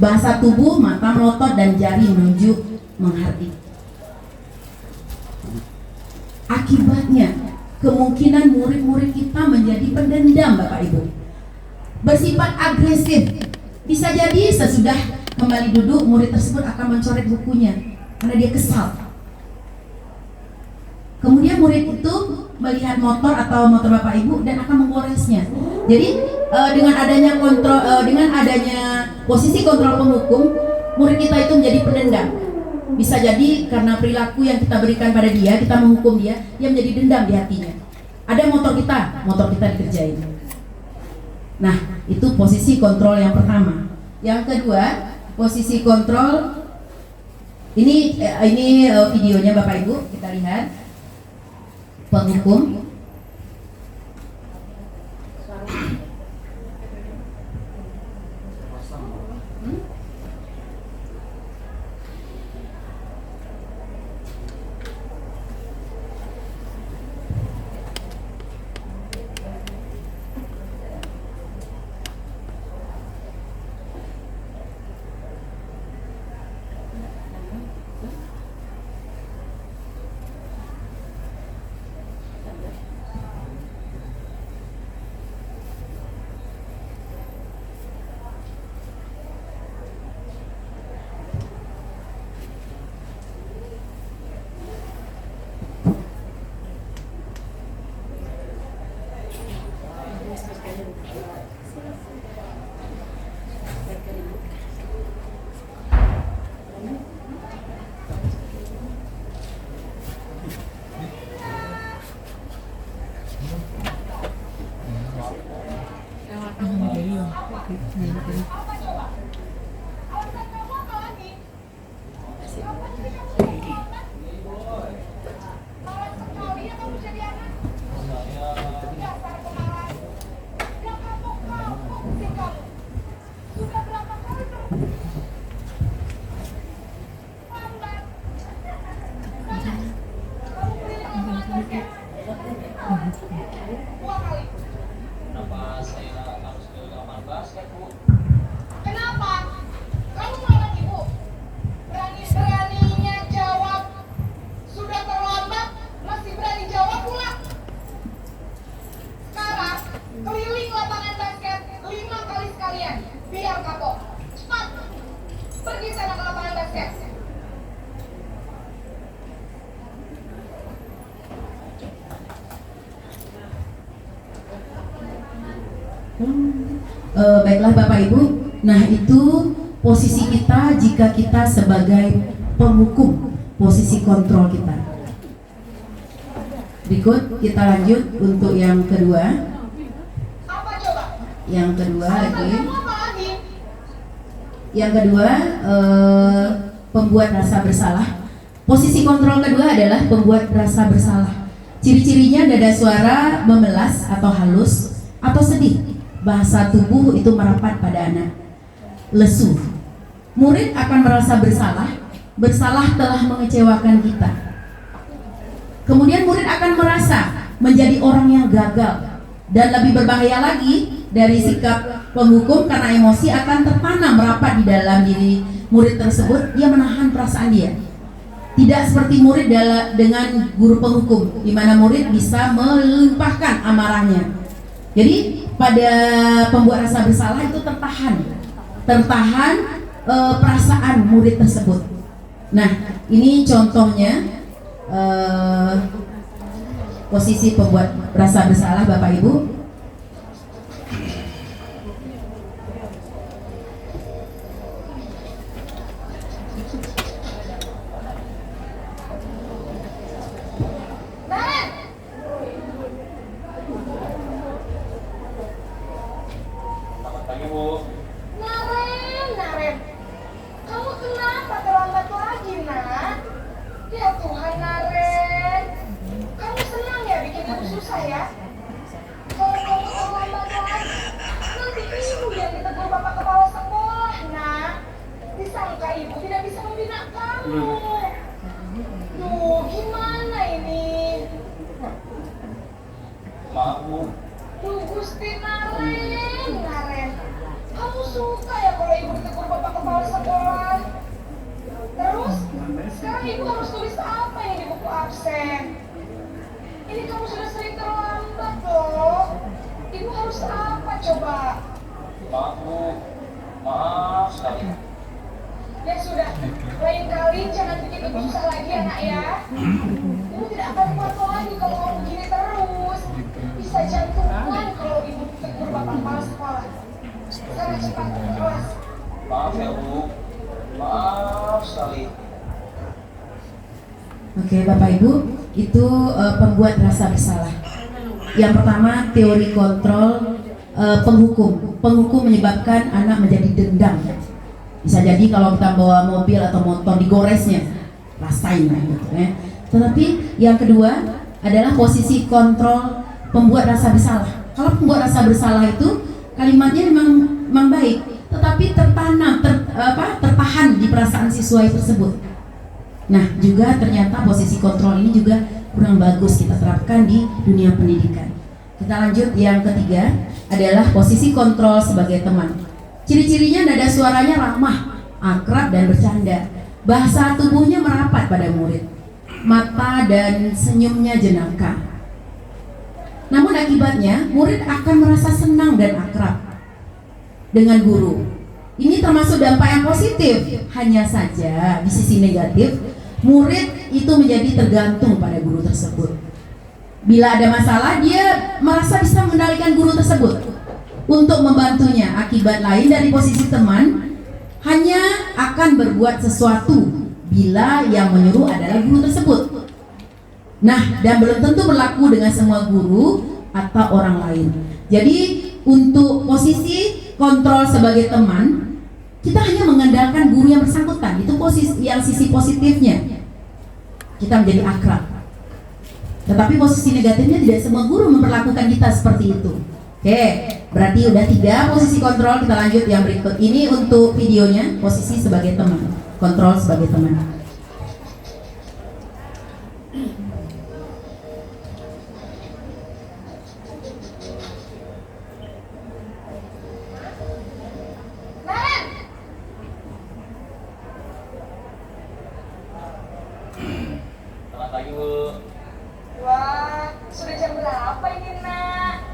S2: bahasa tubuh, mata melotot dan jari menunjuk menghardik. Akibatnya kemungkinan murid-murid kita menjadi pendendam, Bapak Ibu, bersifat agresif. Bisa jadi sesudah kembali duduk murid tersebut akan mencoret bukunya karena dia kesal. Kemudian murid itu melihat motor atau motor Bapak Ibu dan akan menggoresnya. Jadi dengan adanya posisi kontrol penghukum, murid kita itu menjadi pendendam. Bisa jadi karena perilaku yang kita berikan pada dia, kita menghukum dia menjadi dendam di hatinya. Ada motor kita dikerjain. Nah, itu posisi kontrol yang pertama. Yang kedua, posisi kontrol ini videonya Bapak Ibu, kita lihat. Penghukum baiklah Bapak Ibu. Nah, itu posisi kita jika kita sebagai penghukum, posisi kontrol kita. Berikut kita lanjut untuk yang kedua. Yang kedua lagi. Yang kedua pembuat rasa bersalah. Posisi kontrol kedua adalah pembuat rasa bersalah. Ciri-cirinya nada suara memelas atau halus atau sedih. Bahasa tubuh itu merapat pada anak. Lesu. Murid akan merasa bersalah telah mengecewakan kita. Kemudian murid akan merasa menjadi orang yang gagal. Dan lebih berbahaya lagi dari sikap penghukum, karena emosi akan tertanam merapat di dalam diri murid tersebut. Dia menahan perasaan dia. Tidak seperti murid dengan guru penghukum, di mana murid bisa melimpahkan amarahnya. Jadi pada pembuat rasa bersalah itu tertahan perasaan murid tersebut. Nah, ini contohnya posisi pembuat rasa bersalah Bapak Ibu.
S6: Naren, kamu kenapa terlambat lagi, nak? Ya Tuhan, Naren, kamu senang ya bikin ibu susah ya? Kalau kamu terlambat lagi, nanti ibu yang ditegur bapak kepala sekolah, nak. Disangka ibu tidak bisa membina kamu. Duh, gimana ini?
S7: Maaf Bu,
S6: Sekarang ibu harus tulis apa yang di buku absen? Ini kamu sudah sering terlambat loh. Ibu harus apa coba?
S7: Maaf Bu, maaf sekali.
S6: Ya sudah, lain kali jangan bikin ibu susah lagi anak ya. Ibu tidak akan kuat lagi kalau kamu begini terus. Bisa jantungan kalau ibu tegur bapak kepala sekolah. Sana cepat ke kelas.
S7: Maaf ya Bu, maaf sekali.
S2: Oke, Bapak Ibu, itu pembuat rasa bersalah. Yang pertama, teori kontrol penghukum. Penghukum menyebabkan anak menjadi dendam. Bisa jadi kalau kita bawa mobil atau motor digoresnya, rasain lah gitu ya. Tetapi yang kedua adalah posisi kontrol pembuat rasa bersalah. Kalau pembuat rasa bersalah itu kalimatnya memang baik, tetapi tertanam, tertahan di perasaan siswa tersebut. Nah, juga ternyata posisi kontrol ini juga kurang bagus kita terapkan di dunia pendidikan. Kita lanjut, yang ketiga adalah posisi kontrol sebagai teman. Ciri-cirinya nada suaranya ramah, akrab dan bercanda. Bahasa tubuhnya merapat pada murid. Mata dan senyumnya jenaka. Namun akibatnya murid akan merasa senang dan akrab dengan guru. Ini termasuk dampak yang positif. Hanya saja di sisi negatif, murid itu menjadi tergantung pada guru tersebut. Bila ada masalah, dia merasa bisa mengendalikan guru tersebut untuk membantunya. Akibat lain dari posisi teman, hanya akan berbuat sesuatu bila yang menyuruh adalah guru tersebut. Nah, dan belum tentu berlaku dengan semua guru atau orang lain. Jadi untuk posisi kontrol sebagai teman, kita hanya mengandalkan guru yang bersangkutan. Itu posisi yang sisi positifnya, kita menjadi akrab. Tetapi posisi negatifnya tidak semua guru memperlakukan kita seperti itu. Oke, berarti udah 3 posisi kontrol. Kita lanjut yang berikut. Ini untuk videonya, posisi sebagai teman, kontrol sebagai teman.
S7: Selamat pagi Bu.
S6: Wah, sudah jam berapa ini nak?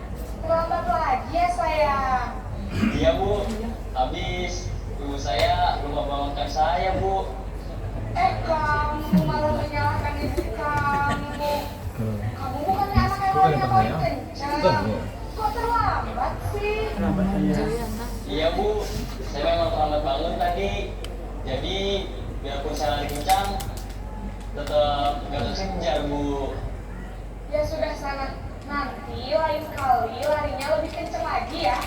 S6: Terlambat lagi ya sayang.
S7: Iya Bu, habis ibu saya belum membangunkan saya Bu.
S6: Kamu malah menyalahkan ibu kamu. Kamu bukannya anak yang paling kencang. Kok terlambat sih?
S7: Iya Bu, saya memang terlambat bangun tadi. Jadi biarpun saya lari kencang, tetap nggak terkejar Bu.
S6: Ya sudah sana. Nanti lain kali larinya lebih kencang lagi ya.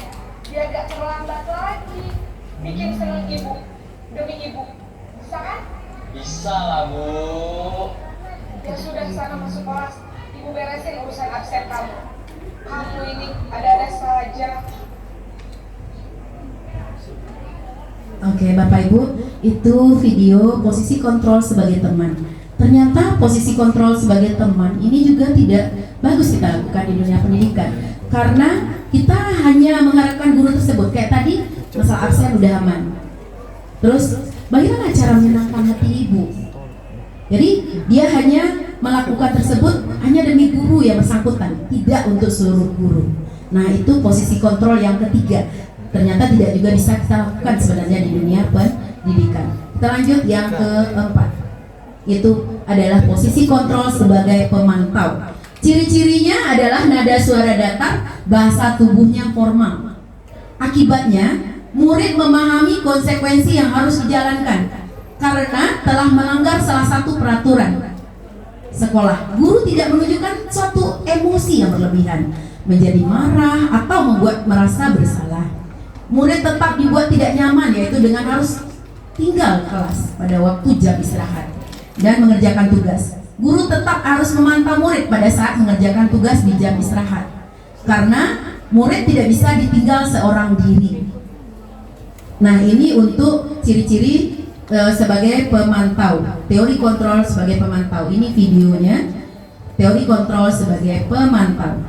S6: Biar gak terlambat lagi. Bikin seneng ibu demi ibu. Bisa kan?
S7: Bisa lah Bu.
S6: Ya sudah sana masuk kelas. Ibu beresin urusan absen kamu. Kamu ini ada-ada saja.
S2: Oke, Bapak Ibu, itu video posisi kontrol sebagai teman. Ternyata posisi kontrol sebagai teman ini juga tidak bagus kita lakukan di dunia pendidikan, karena kita hanya mengharapkan guru tersebut. Kayak tadi, masalah absen udah aman. Terus, bagaimana cara menyenangkan hati ibu? Jadi, dia hanya melakukan tersebut hanya demi guru yang bersangkutan, tidak untuk seluruh guru. Nah, itu posisi kontrol yang ketiga. Ternyata tidak juga bisa kita lakukan sebenarnya di dunia pendidikan. Kita lanjut yang keempat. Itu adalah posisi kontrol sebagai pemantau. Ciri-cirinya adalah nada suara datar, bahasa tubuhnya formal. Akibatnya, murid memahami konsekuensi yang harus dijalankan karena telah melanggar salah satu peraturan sekolah. Guru tidak menunjukkan suatu emosi yang berlebihan, menjadi marah atau membuat merasa bersalah. Murid tetap dibuat tidak nyaman, yaitu dengan harus tinggal kelas pada waktu jam istirahat dan mengerjakan tugas. Guru tetap harus memantau murid pada saat mengerjakan tugas di jam istirahat, karena murid tidak bisa ditinggal seorang diri. Nah, ini untuk ciri-ciri sebagai pemantau, teori kontrol sebagai pemantau. Ini videonya, teori kontrol sebagai pemantau.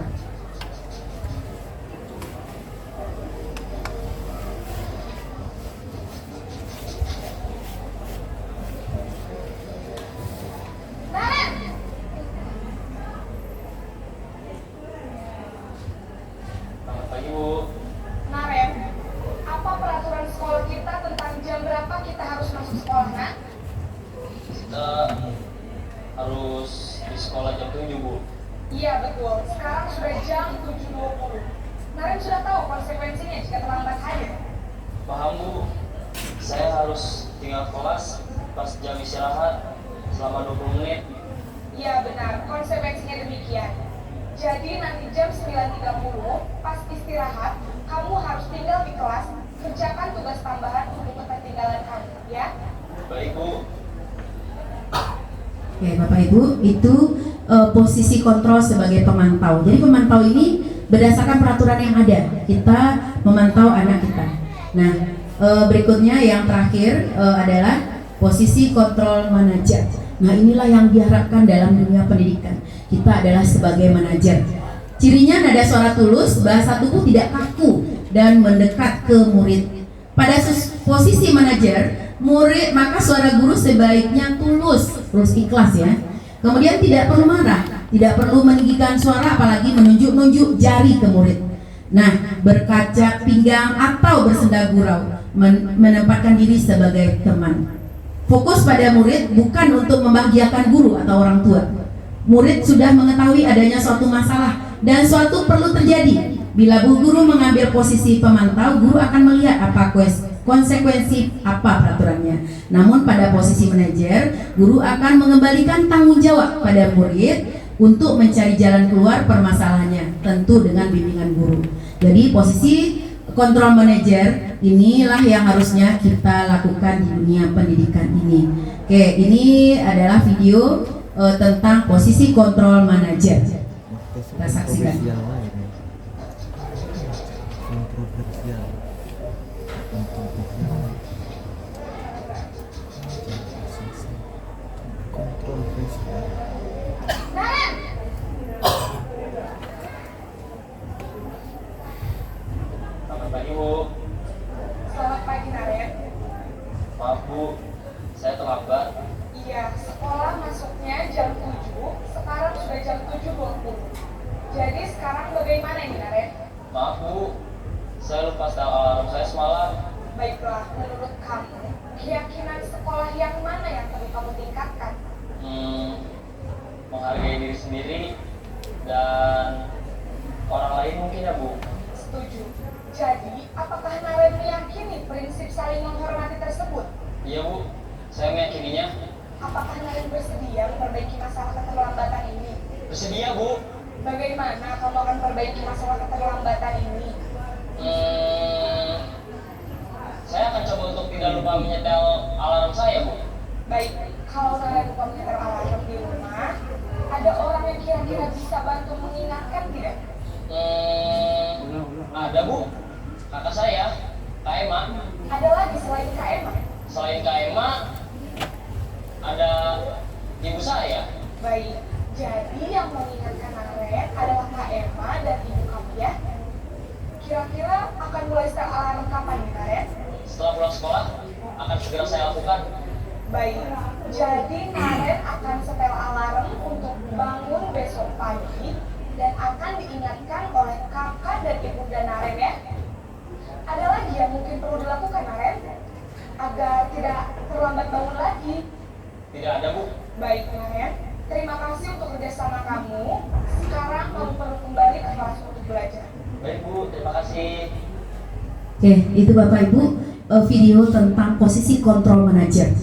S7: harus di sekolah jam 7, Bu.
S6: Iya betul, sekarang sudah jam 7.20. Naren sudah tahu konsekuensinya jika terlambat hadir.
S7: Paham, Bu. Saya harus tinggal kelas pas jam istirahat selama 20 menit.
S6: Iya benar, konsekuensinya demikian. Jadi nanti jam 9.30 pas istirahat, kamu harus tinggal di kelas, kerjakan tugas tambahan untuk ketertinggalan kamu, ya?
S7: Baik, Bu.
S2: Oke, Bapak Ibu, itu posisi kontrol sebagai pemantau. Jadi pemantau ini berdasarkan peraturan yang ada, kita memantau anak kita. Nah, berikutnya yang terakhir adalah posisi kontrol manajer. Nah, inilah yang diharapkan dalam dunia pendidikan. Kita adalah sebagai manajer. Cirinya nada suara tulus, bahasa tubuh tidak kaku dan mendekat ke murid. Pada posisi manajer, murid maka suara guru sebaiknya tulus ikhlas ya. Kemudian tidak perlu marah, tidak perlu meninggikan suara apalagi menunjuk-nunjuk jari ke murid. Nah, berkaca pinggang atau bersenda gurau, menempatkan diri sebagai teman. Fokus pada murid bukan untuk membahagiakan guru atau orang tua. Murid sudah mengetahui adanya suatu masalah dan suatu perlu terjadi. Bila bu guru mengambil posisi pemantau, guru akan melihat apa konsekuensi apa peraturannya. Namun pada posisi manajer, guru akan mengembalikan tanggung jawab pada murid untuk mencari jalan keluar permasalahannya, tentu dengan bimbingan guru. Jadi posisi kontrol manajer inilah yang harusnya kita lakukan di dunia pendidikan ini. Oke, ini adalah video tentang posisi kontrol manajer. Kita saksikan.
S6: Naren!
S7: Selamat pagi, Bu.
S6: Selamat pagi, Naren.
S7: Maaf, Bu. Saya terlambat.
S6: Iya, sekolah masuknya jam 7, sekarang sudah jam 7.20. Jadi sekarang bagaimana ini, Naren?
S7: Maaf, Bu. Saya lupa setel alarm saya semalam.
S6: Baiklah, menurut kamu, keyakinan sekolah yang mana yang perlu kamu tingkatkan?
S7: Menghargai diri sendiri dan orang lain mungkin ya, Bu.
S6: Setuju. Jadi, apakah Naren meyakini prinsip saling menghormati tersebut?
S7: Iya, Bu. Saya meyakininya.
S6: Apakah Naren bersedia memperbaiki masalah keterlambatan ini?
S7: Bersedia, Bu.
S6: Bagaimana kamu akan perbaiki masalah keterlambatan ini?
S7: Saya akan coba untuk tidak lupa menyetel alarm saya, Bu.
S6: Baik, kalau Naren lupa menyetel alarm di rumah, ada orang yang kira-kira bisa bantu mengingatkan tidak?
S7: Ada, Bu. Kakak saya, Kak Emma.
S6: Ada lagi selain Kak Emma?
S7: Selain Kak Emma, ada ibu saya.
S6: Baik, jadi yang mengingatkan Naren adalah Kak Emma dan ibu kamu ya? Kira-kira akan mulai setel alarm kapan nih, Naren?
S7: Setelah pulang sekolah, akan segera saya lakukan.
S6: Baik, jadi Naren akan setel alarm untuk bangun besok pagi dan akan diingatkan oleh kakak dan ibunda Naren ya. Ada lagi yang mungkin perlu dilakukan, Naren, agar tidak terlambat bangun lagi?
S7: Tidak ada, Bu.
S6: Baik, Naren, terima kasih untuk kerjasama kamu. Sekarang kamu perlu kembali ke kelas untuk belajar.
S7: Baik, Bu. Terima kasih.
S2: Oke, itu Bapak Ibu video tentang posisi kontrol manajer.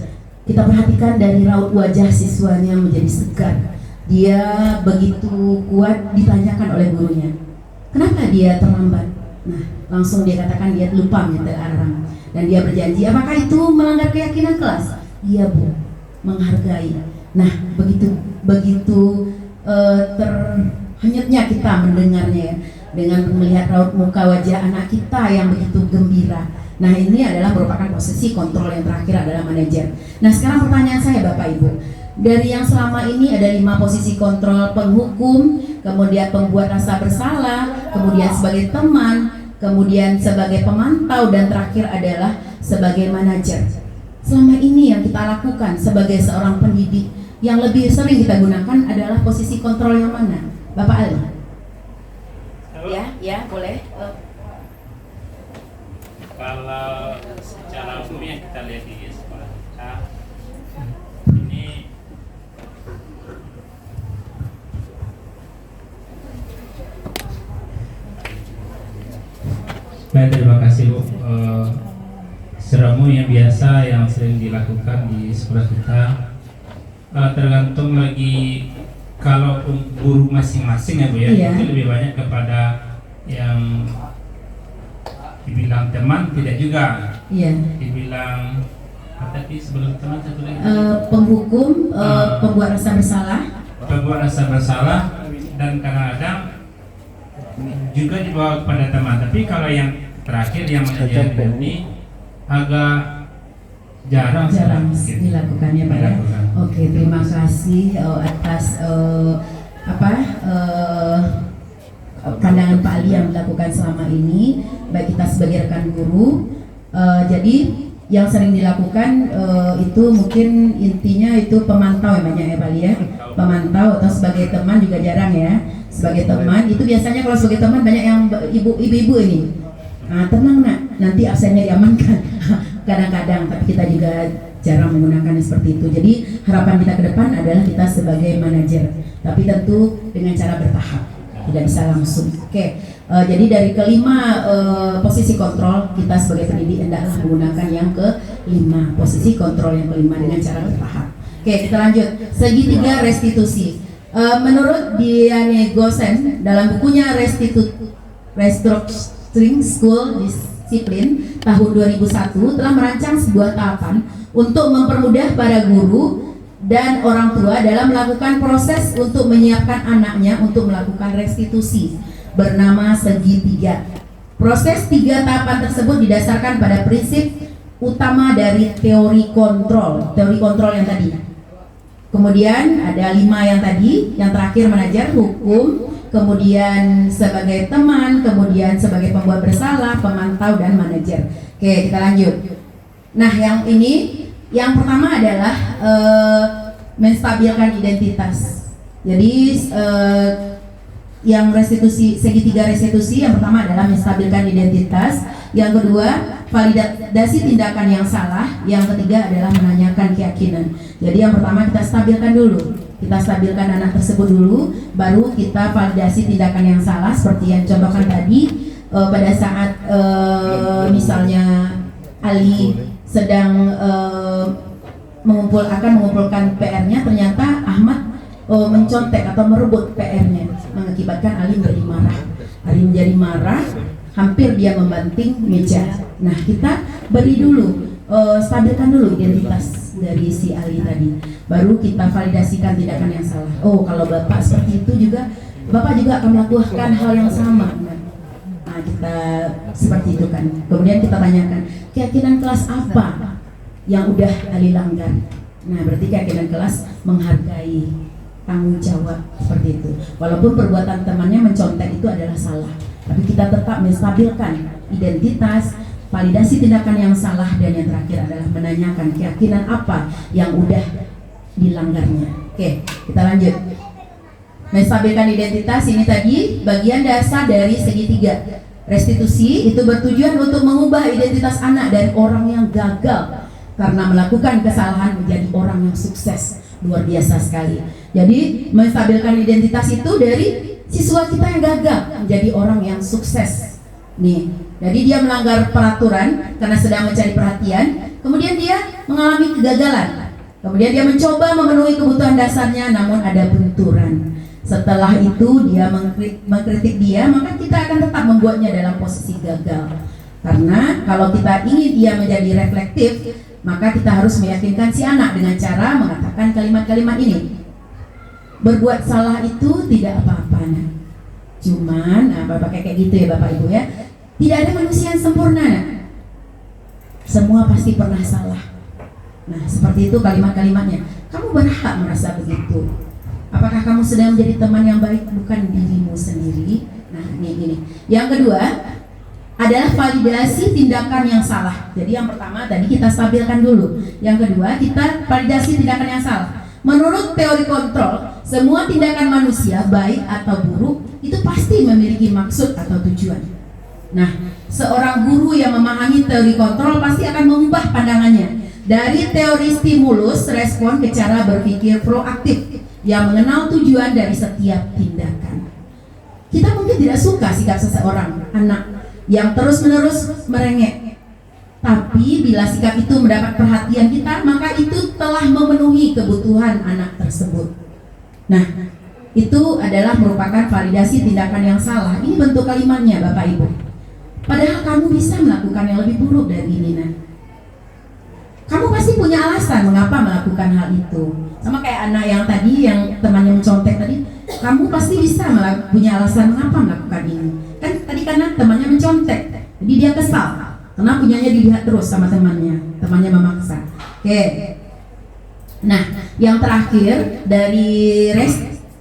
S2: Kita perhatikan dari raut wajah siswanya menjadi segar. Dia begitu kuat ditanyakan oleh gurunya, kenapa dia terlambat? Nah, langsung dia katakan dia lupa menyetel alarm. Dan dia berjanji, apakah itu melanggar keyakinan kelas? Iya, Bu, menghargai. Nah, begitu terhanyutnya kita mendengarnya ya, dengan melihat raut muka wajah anak kita yang begitu gembira. Nah, ini adalah merupakan posisi kontrol yang terakhir adalah manajer. Nah, sekarang pertanyaan saya Bapak Ibu, dari yang selama ini ada 5 posisi kontrol: penghukum, kemudian pembuat rasa bersalah, kemudian sebagai teman, kemudian sebagai pemantau, dan terakhir adalah sebagai manajer. Selama ini yang kita lakukan sebagai seorang pendidik, yang lebih sering kita gunakan adalah posisi kontrol yang mana? Bapak Ali? Ya, boleh.
S8: Kalau secara umum yang kita lihat di sekolah kita ini Baik, terima kasih Bu. Seremoni yang biasa yang sering dilakukan di sekolah kita, tergantung lagi kalau guru masing-masing ya Bu ya,
S2: Iya.
S8: itu lebih banyak kepada yang dibilang teman, tidak juga
S2: Iya.
S8: dibilang tapi sebelum teman satu lagi
S2: Penghukum, pembuat rasa bersalah.
S8: pembuat rasa bersalah, dan kadang-kadang juga dibawa kepada teman. Tapi kalau yang terakhir yang menjadi ini agak jarang sedikit
S2: dilakukan ya Pak ya.
S8: dilakukan.
S2: Oke, terima kasih atas pandangan Pak Ali yang dilakukan selama ini, baik kita sebagai rekan guru. Jadi yang sering dilakukan itu mungkin intinya itu pemantau ya banyak ya Pak Ali ya, pemantau, atau sebagai teman juga jarang ya. Sebagai teman itu biasanya kalau sebagai teman banyak yang ibu-ibu ini. Tenang nak, nanti absennya diamankan. Kadang-kadang, tapi kita juga jarang menggunakan seperti itu. Jadi harapan kita ke depan adalah kita sebagai manajer, tapi tentu dengan cara bertahap, tidak bisa langsung. Oke, jadi dari kelima posisi kontrol, kita sebagai pendidik hendaklah menggunakan yang kelima, posisi kontrol yang kelima dengan cara bertahap. Oke, kita lanjut. Segitiga restitusi. Menurut Diane Gosen dalam bukunya Restructuring School Discipline tahun 2001 telah merancang sebuah tahapan untuk mempermudah para guru dan orang tua dalam melakukan proses untuk menyiapkan anaknya untuk melakukan restitusi bernama segitiga. Proses 3 tahapan tersebut didasarkan pada prinsip utama dari teori kontrol yang tadi. Kemudian ada 5 yang tadi, yang terakhir manajer, hukum, kemudian sebagai teman, kemudian sebagai pembuat bersalah, pemantau, dan manajer. Oke, kita lanjut. Nah, yang ini, yang pertama adalah menstabilkan identitas. Jadi yang restitusi, segitiga restitusi, yang pertama adalah menstabilkan identitas, yang kedua validasi tindakan yang salah, yang ketiga adalah menanyakan keyakinan. Jadi yang pertama kita stabilkan dulu, kita stabilkan anak tersebut dulu, baru kita validasi tindakan yang salah seperti yang contohkan tadi. Pada saat misalnya Ali sedang mengumpulkan PR-nya, ternyata Ahmad mencontek atau merebut PR-nya, mengakibatkan Ali menjadi marah, hampir dia membanting meja. Nah, kita beri dulu, stabilkan dulu identitas dari si Ali tadi, baru kita validasikan tindakan yang salah. Oh, kalau Bapak seperti itu juga, Bapak juga akan melakukan hal yang sama kan? Nah, kita seperti itu kan. Kemudian kita tanyakan, keyakinan kelas apa yang udah Ali langgar? Nah, berarti keyakinan kelas menghargai, tanggung jawab, seperti itu. Walaupun perbuatan temannya mencontek itu adalah salah, tapi kita tetap menstabilkan identitas, validasi tindakan yang salah, dan yang terakhir adalah menanyakan keyakinan apa yang udah dilanggarnya. Oke, kita lanjut. Menstabilkan identitas ini tadi bagian dasar dari segitiga restitusi, itu bertujuan untuk mengubah identitas anak dari orang yang gagal karena melakukan kesalahan menjadi orang yang sukses. Luar biasa sekali. Jadi menstabilkan identitas itu dari siswa kita yang gagal menjadi orang yang sukses. Nih, jadi dia melanggar peraturan karena sedang mencari perhatian, kemudian dia mengalami kegagalan. Kemudian dia mencoba memenuhi kebutuhan dasarnya, namun ada benturan. Setelah itu dia mengkritik dia, maka kita akan tetap membuatnya dalam posisi gagal. Karena kalau kita ingin dia menjadi reflektif, maka kita harus meyakinkan si anak dengan cara mengatakan kalimat-kalimat ini. Berbuat salah itu tidak apa-apa, nah. Cuman, Bapak kayak gitu ya Bapak Ibu ya. Tidak ada manusia yang sempurna, nah. Semua pasti pernah salah. Nah, seperti itu kalimat-kalimatnya. Kamu berhak merasa begitu. Apakah kamu sedang menjadi teman yang baik, bukan dirimu sendiri? Nah, ini. Yang kedua adalah validasi tindakan yang salah. Jadi yang pertama tadi kita stabilkan dulu. Yang kedua kita validasi tindakan yang salah. Menurut teori kontrol, semua tindakan manusia baik atau buruk itu pasti memiliki maksud atau tujuan. Nah, seorang guru yang memahami teori kontrol pasti akan mengubah pandangannya dari teori stimulus respon ke cara berpikir proaktif yang mengenal tujuan dari setiap tindakan. Kita mungkin tidak suka sikap seseorang anak, yang terus-menerus merengek. Tapi bila sikap itu mendapat perhatian kita, maka itu telah memenuhi kebutuhan anak tersebut. Nah, itu adalah merupakan validasi tindakan yang salah. Ini bentuk kalimatnya Bapak Ibu. Padahal kamu bisa melakukan yang lebih buruk dari ini. Nah, kamu pasti punya alasan mengapa melakukan hal itu. Sama kayak anak yang tadi, yang temannya mencontek tadi, kamu pasti bisa punya alasan mengapa melakukan ini. Kan tadi karena temannya mencontek, jadi dia kesal karena punyanya dilihat terus sama temannya memaksa. Oke. Nah, yang terakhir dari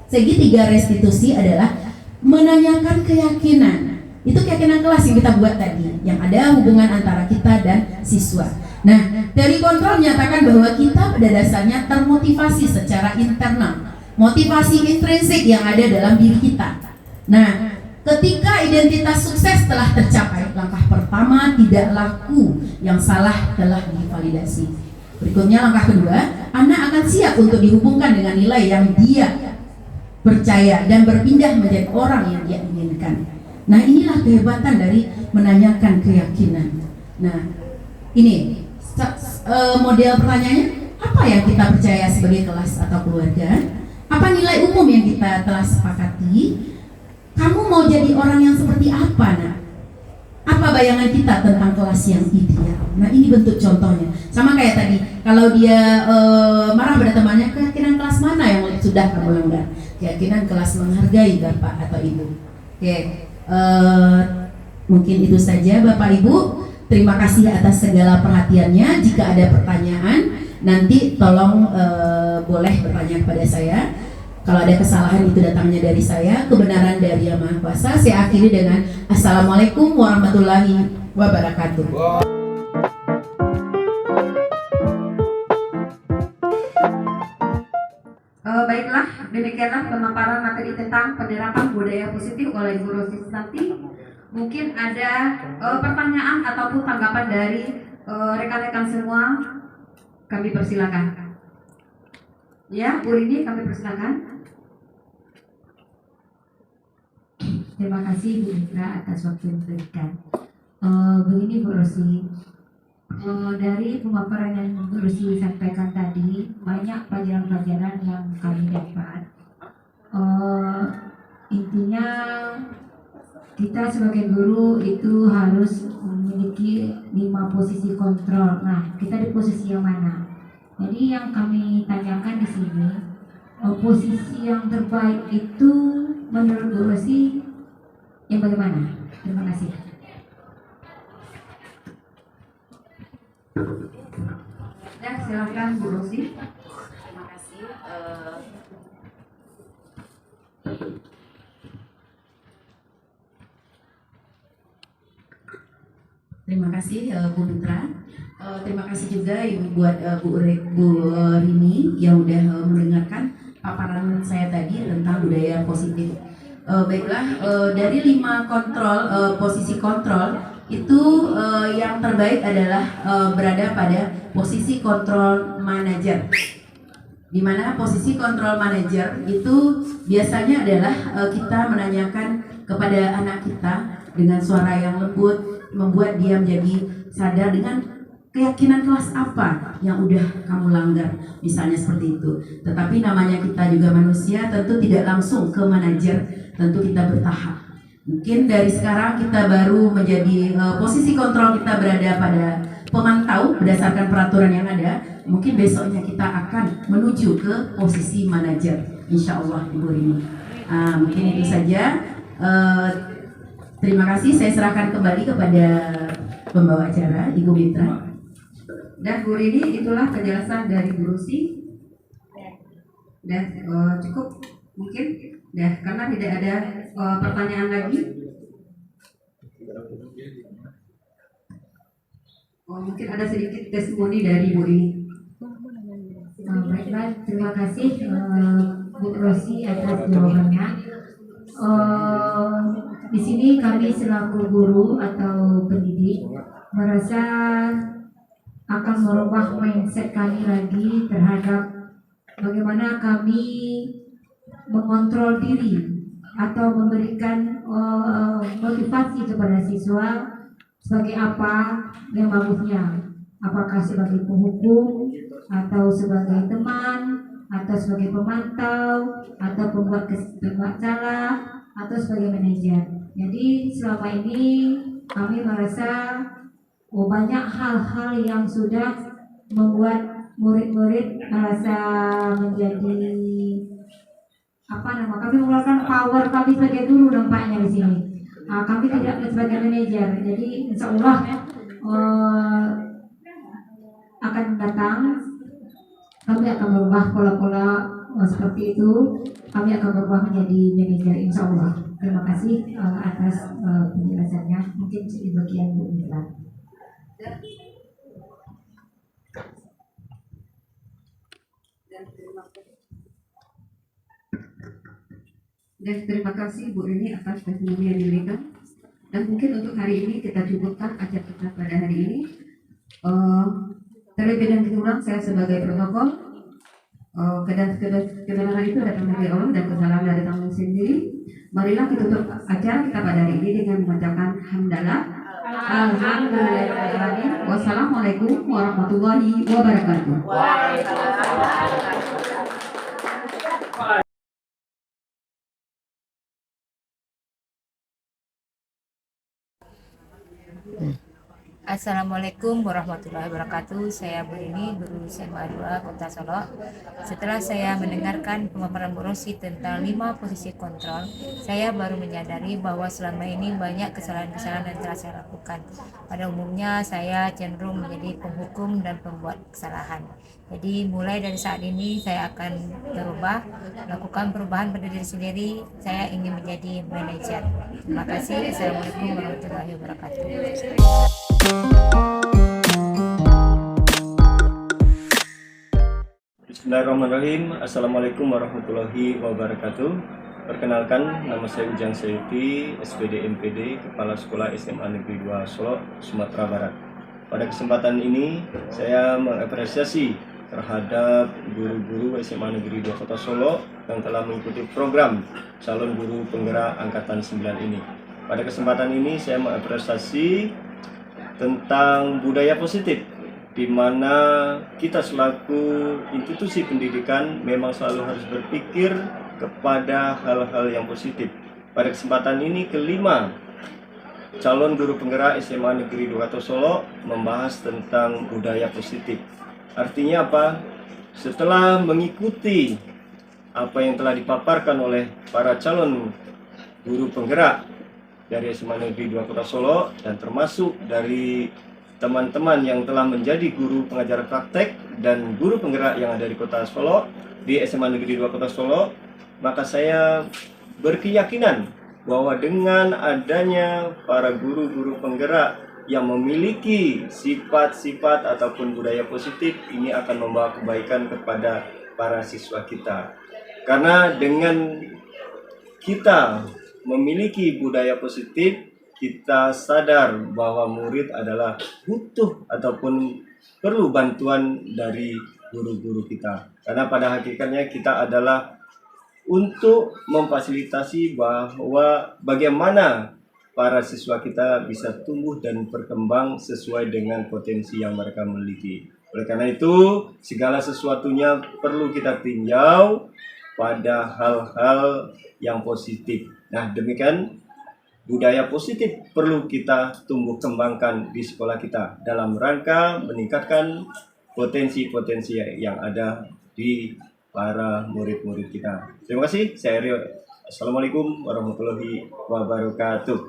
S2: segi 3 restitusi adalah menanyakan keyakinan. Itu keyakinan kelas yang kita buat tadi, yang ada hubungan antara kita dan siswa. Nah, teori kontrol menyatakan bahwa kita pada dasarnya termotivasi secara internal, motivasi intrinsik yang ada dalam diri kita. Nah, ketika identitas sukses telah tercapai, langkah pertama tidak laku, yang salah telah divalidasi. Berikutnya langkah kedua, anak akan siap untuk dihubungkan dengan nilai yang dia percaya dan berpindah menjadi orang yang dia inginkan. Nah, inilah kehebatan dari menanyakan keyakinan. Nah, ini model pertanyaannya, apa yang kita percaya sebagai kelas atau keluarga? Apa nilai umum yang kita telah sepakati? Kamu mau jadi orang yang seperti apa, nak? Apa bayangan kita tentang kelas yang ideal? Nah, ini bentuk contohnya. Sama kayak tadi, kalau dia marah pada temannya, keyakinan kelas mana yang sudah kamu langgar? Keyakinan kelas menghargai Bapak atau Ibu. Oke, mungkin itu saja Bapak Ibu. Terima kasih atas segala perhatiannya. Jika ada pertanyaan, nanti tolong boleh bertanya kepada saya. Kalau ada kesalahan itu datangnya dari saya, kebenaran dari Yang Maha Kuasa. Saya akhiri dengan Assalamualaikum warahmatullahi wabarakatuh.
S1: Baiklah, demikianlah pemaparan materi tentang penerapan budaya positif oleh Guru Susanti. Mungkin ada pertanyaan ataupun tanggapan dari rekan-rekan semua, kami persilakan. Ya, Bu Rini, kami persilakan.
S9: Terima kasih Bu Mitra atas waktu yang diberikan. Begini Bu Rosi, dari pemaparan yang Bu Rosi sampaikan tadi, banyak pelajaran-pelajaran yang kami dapat. Intinya kita sebagai guru itu harus memiliki 5 posisi kontrol. Nah, kita di posisi yang mana? Jadi yang kami tanyakan di sini, posisi yang terbaik itu menurut Bu Rosi yang bagaimana? Terima kasih.
S1: Ya, silakan Bu Rosi.
S2: Terima kasih. Terima kasih Bu Mitra. Terima kasih juga buat Bu Rini yang udah mendengarkan paparan saya tadi tentang budaya positif. Baiklah, dari 5 kontrol, posisi kontrol itu yang terbaik adalah berada pada posisi kontrol manajer. Di mana posisi kontrol manajer itu biasanya adalah kita menanyakan kepada anak kita dengan suara yang lembut, membuat dia menjadi sadar dengan keyakinan kelas apa yang udah kamu langgar, misalnya seperti itu. Tetapi namanya kita juga manusia, tentu tidak langsung ke manajer, tentu kita bertahap. Mungkin dari sekarang kita baru menjadi posisi kontrol kita berada pada pemantau berdasarkan peraturan yang ada. Mungkin besoknya kita akan menuju ke posisi manajer, insya Allah Ibu Rini. Mungkin itu saja. Terima kasih. Saya serahkan kembali kepada pembawa acara Ibu Mitra.
S1: Dan Bu Rini, itulah penjelasan dari Bu Rosi. Dan cukup mungkin, karena tidak ada pertanyaan lagi. Mungkin ada sedikit testimoni dari Bu Rini.
S9: Baiklah, terima kasih Bu Rosi atas jawabannya. Di sini kami selaku guru atau pendidik merasa akan merubah mindset kami lagi terhadap bagaimana kami mengontrol diri atau memberikan motivasi kepada siswa sebagai apa yang bagusnya, apakah sebagai penghukum atau sebagai teman atau sebagai pemantau atau pembuat salah atau sebagai manajer. Jadi selama ini kami merasa banyak hal-hal yang sudah membuat murid-murid merasa menjadi kami mengeluarkan power kami sebagai guru nampaknya di sini. Kami tidak sebagai manajer. Jadi insya Allah akan datang kami akan berubah pola-pola seperti itu. Kami akan berubah menjadi manajer insya Allah. Terima kasih atas penjelasannya. Mungkin di bagian Bu Mila.
S1: Dan terima kasih Bu Rini atas testimoni yang diberikan. Dan mungkin untuk hari ini kita cukupkan acara kita pada hari ini. Terlebih dan kurang saya sebagai protokol, kebenaran itu datang dari Allah dan kesalahan dari tangan sendiri. Marilah kita tutup acara kita pada hari ini dengan mengucapkan hamdalah. Alhamdulillahirrahmanirrahim. Wassalamualaikum warahmatullahi wabarakatuh.
S10: Assalamualaikum warahmatullahi wabarakatuh. Saya Bu Rini, guru SMA 2 Kota Solo. Setelah saya mendengarkan pemaparan Bu Rosi tentang 5 posisi kontrol, saya baru menyadari bahwa selama ini banyak kesalahan-kesalahan yang telah saya lakukan. Pada umumnya saya cenderung menjadi penghukum dan pembuat kesalahan. Jadi mulai dari saat ini saya akan berubah, melakukan perubahan pada diri sendiri. Saya ingin menjadi manajer. Terima kasih. Assalamualaikum warahmatullahi wabarakatuh.
S11: Bismillahirrahmanirrahim. Assalamualaikum warahmatullahi wabarakatuh. Perkenalkan, nama saya Ujang Sayuti, SPD MPD, Kepala Sekolah SMA Negeri 2 Solo, Sumatera Barat. Pada kesempatan ini, saya mengapresiasi terhadap guru-guru SMA Negeri 2 Kota Solo yang telah mengikuti program calon guru penggerak Angkatan 9 ini. Pada kesempatan ini, saya mengapresiasi tentang budaya positif, di mana kita selaku institusi pendidikan memang selalu harus berpikir kepada hal-hal yang positif. Pada kesempatan ini kelima, calon guru penggerak SMA Negeri 2 Kota Solo membahas tentang budaya positif. Artinya apa? Setelah mengikuti apa yang telah dipaparkan oleh para calon guru penggerak dari SMA Negeri 2 Kota Solo dan termasuk dari teman-teman yang telah menjadi guru pengajar praktek dan guru penggerak yang ada di Kota Solo, di SMA Negeri 2 Kota Solo, maka saya berkeyakinan bahwa dengan adanya para guru-guru penggerak yang memiliki sifat-sifat ataupun budaya positif, ini akan membawa kebaikan kepada para siswa kita. Karena dengan kita memiliki budaya positif, kita sadar bahwa murid adalah butuh ataupun perlu bantuan dari guru-guru kita. Karena pada hakikatnya kita adalah untuk memfasilitasi bahwa bagaimana para siswa kita bisa tumbuh dan berkembang sesuai dengan potensi yang mereka miliki. Oleh karena itu, segala sesuatunya perlu kita tinjau pada hal-hal yang positif. Nah, demikian budaya positif perlu kita tumbuh kembangkan di sekolah kita dalam rangka meningkatkan potensi-potensi yang ada di para murid-murid kita. Terima kasih. Saya Rio. Assalamualaikum warahmatullahi wabarakatuh.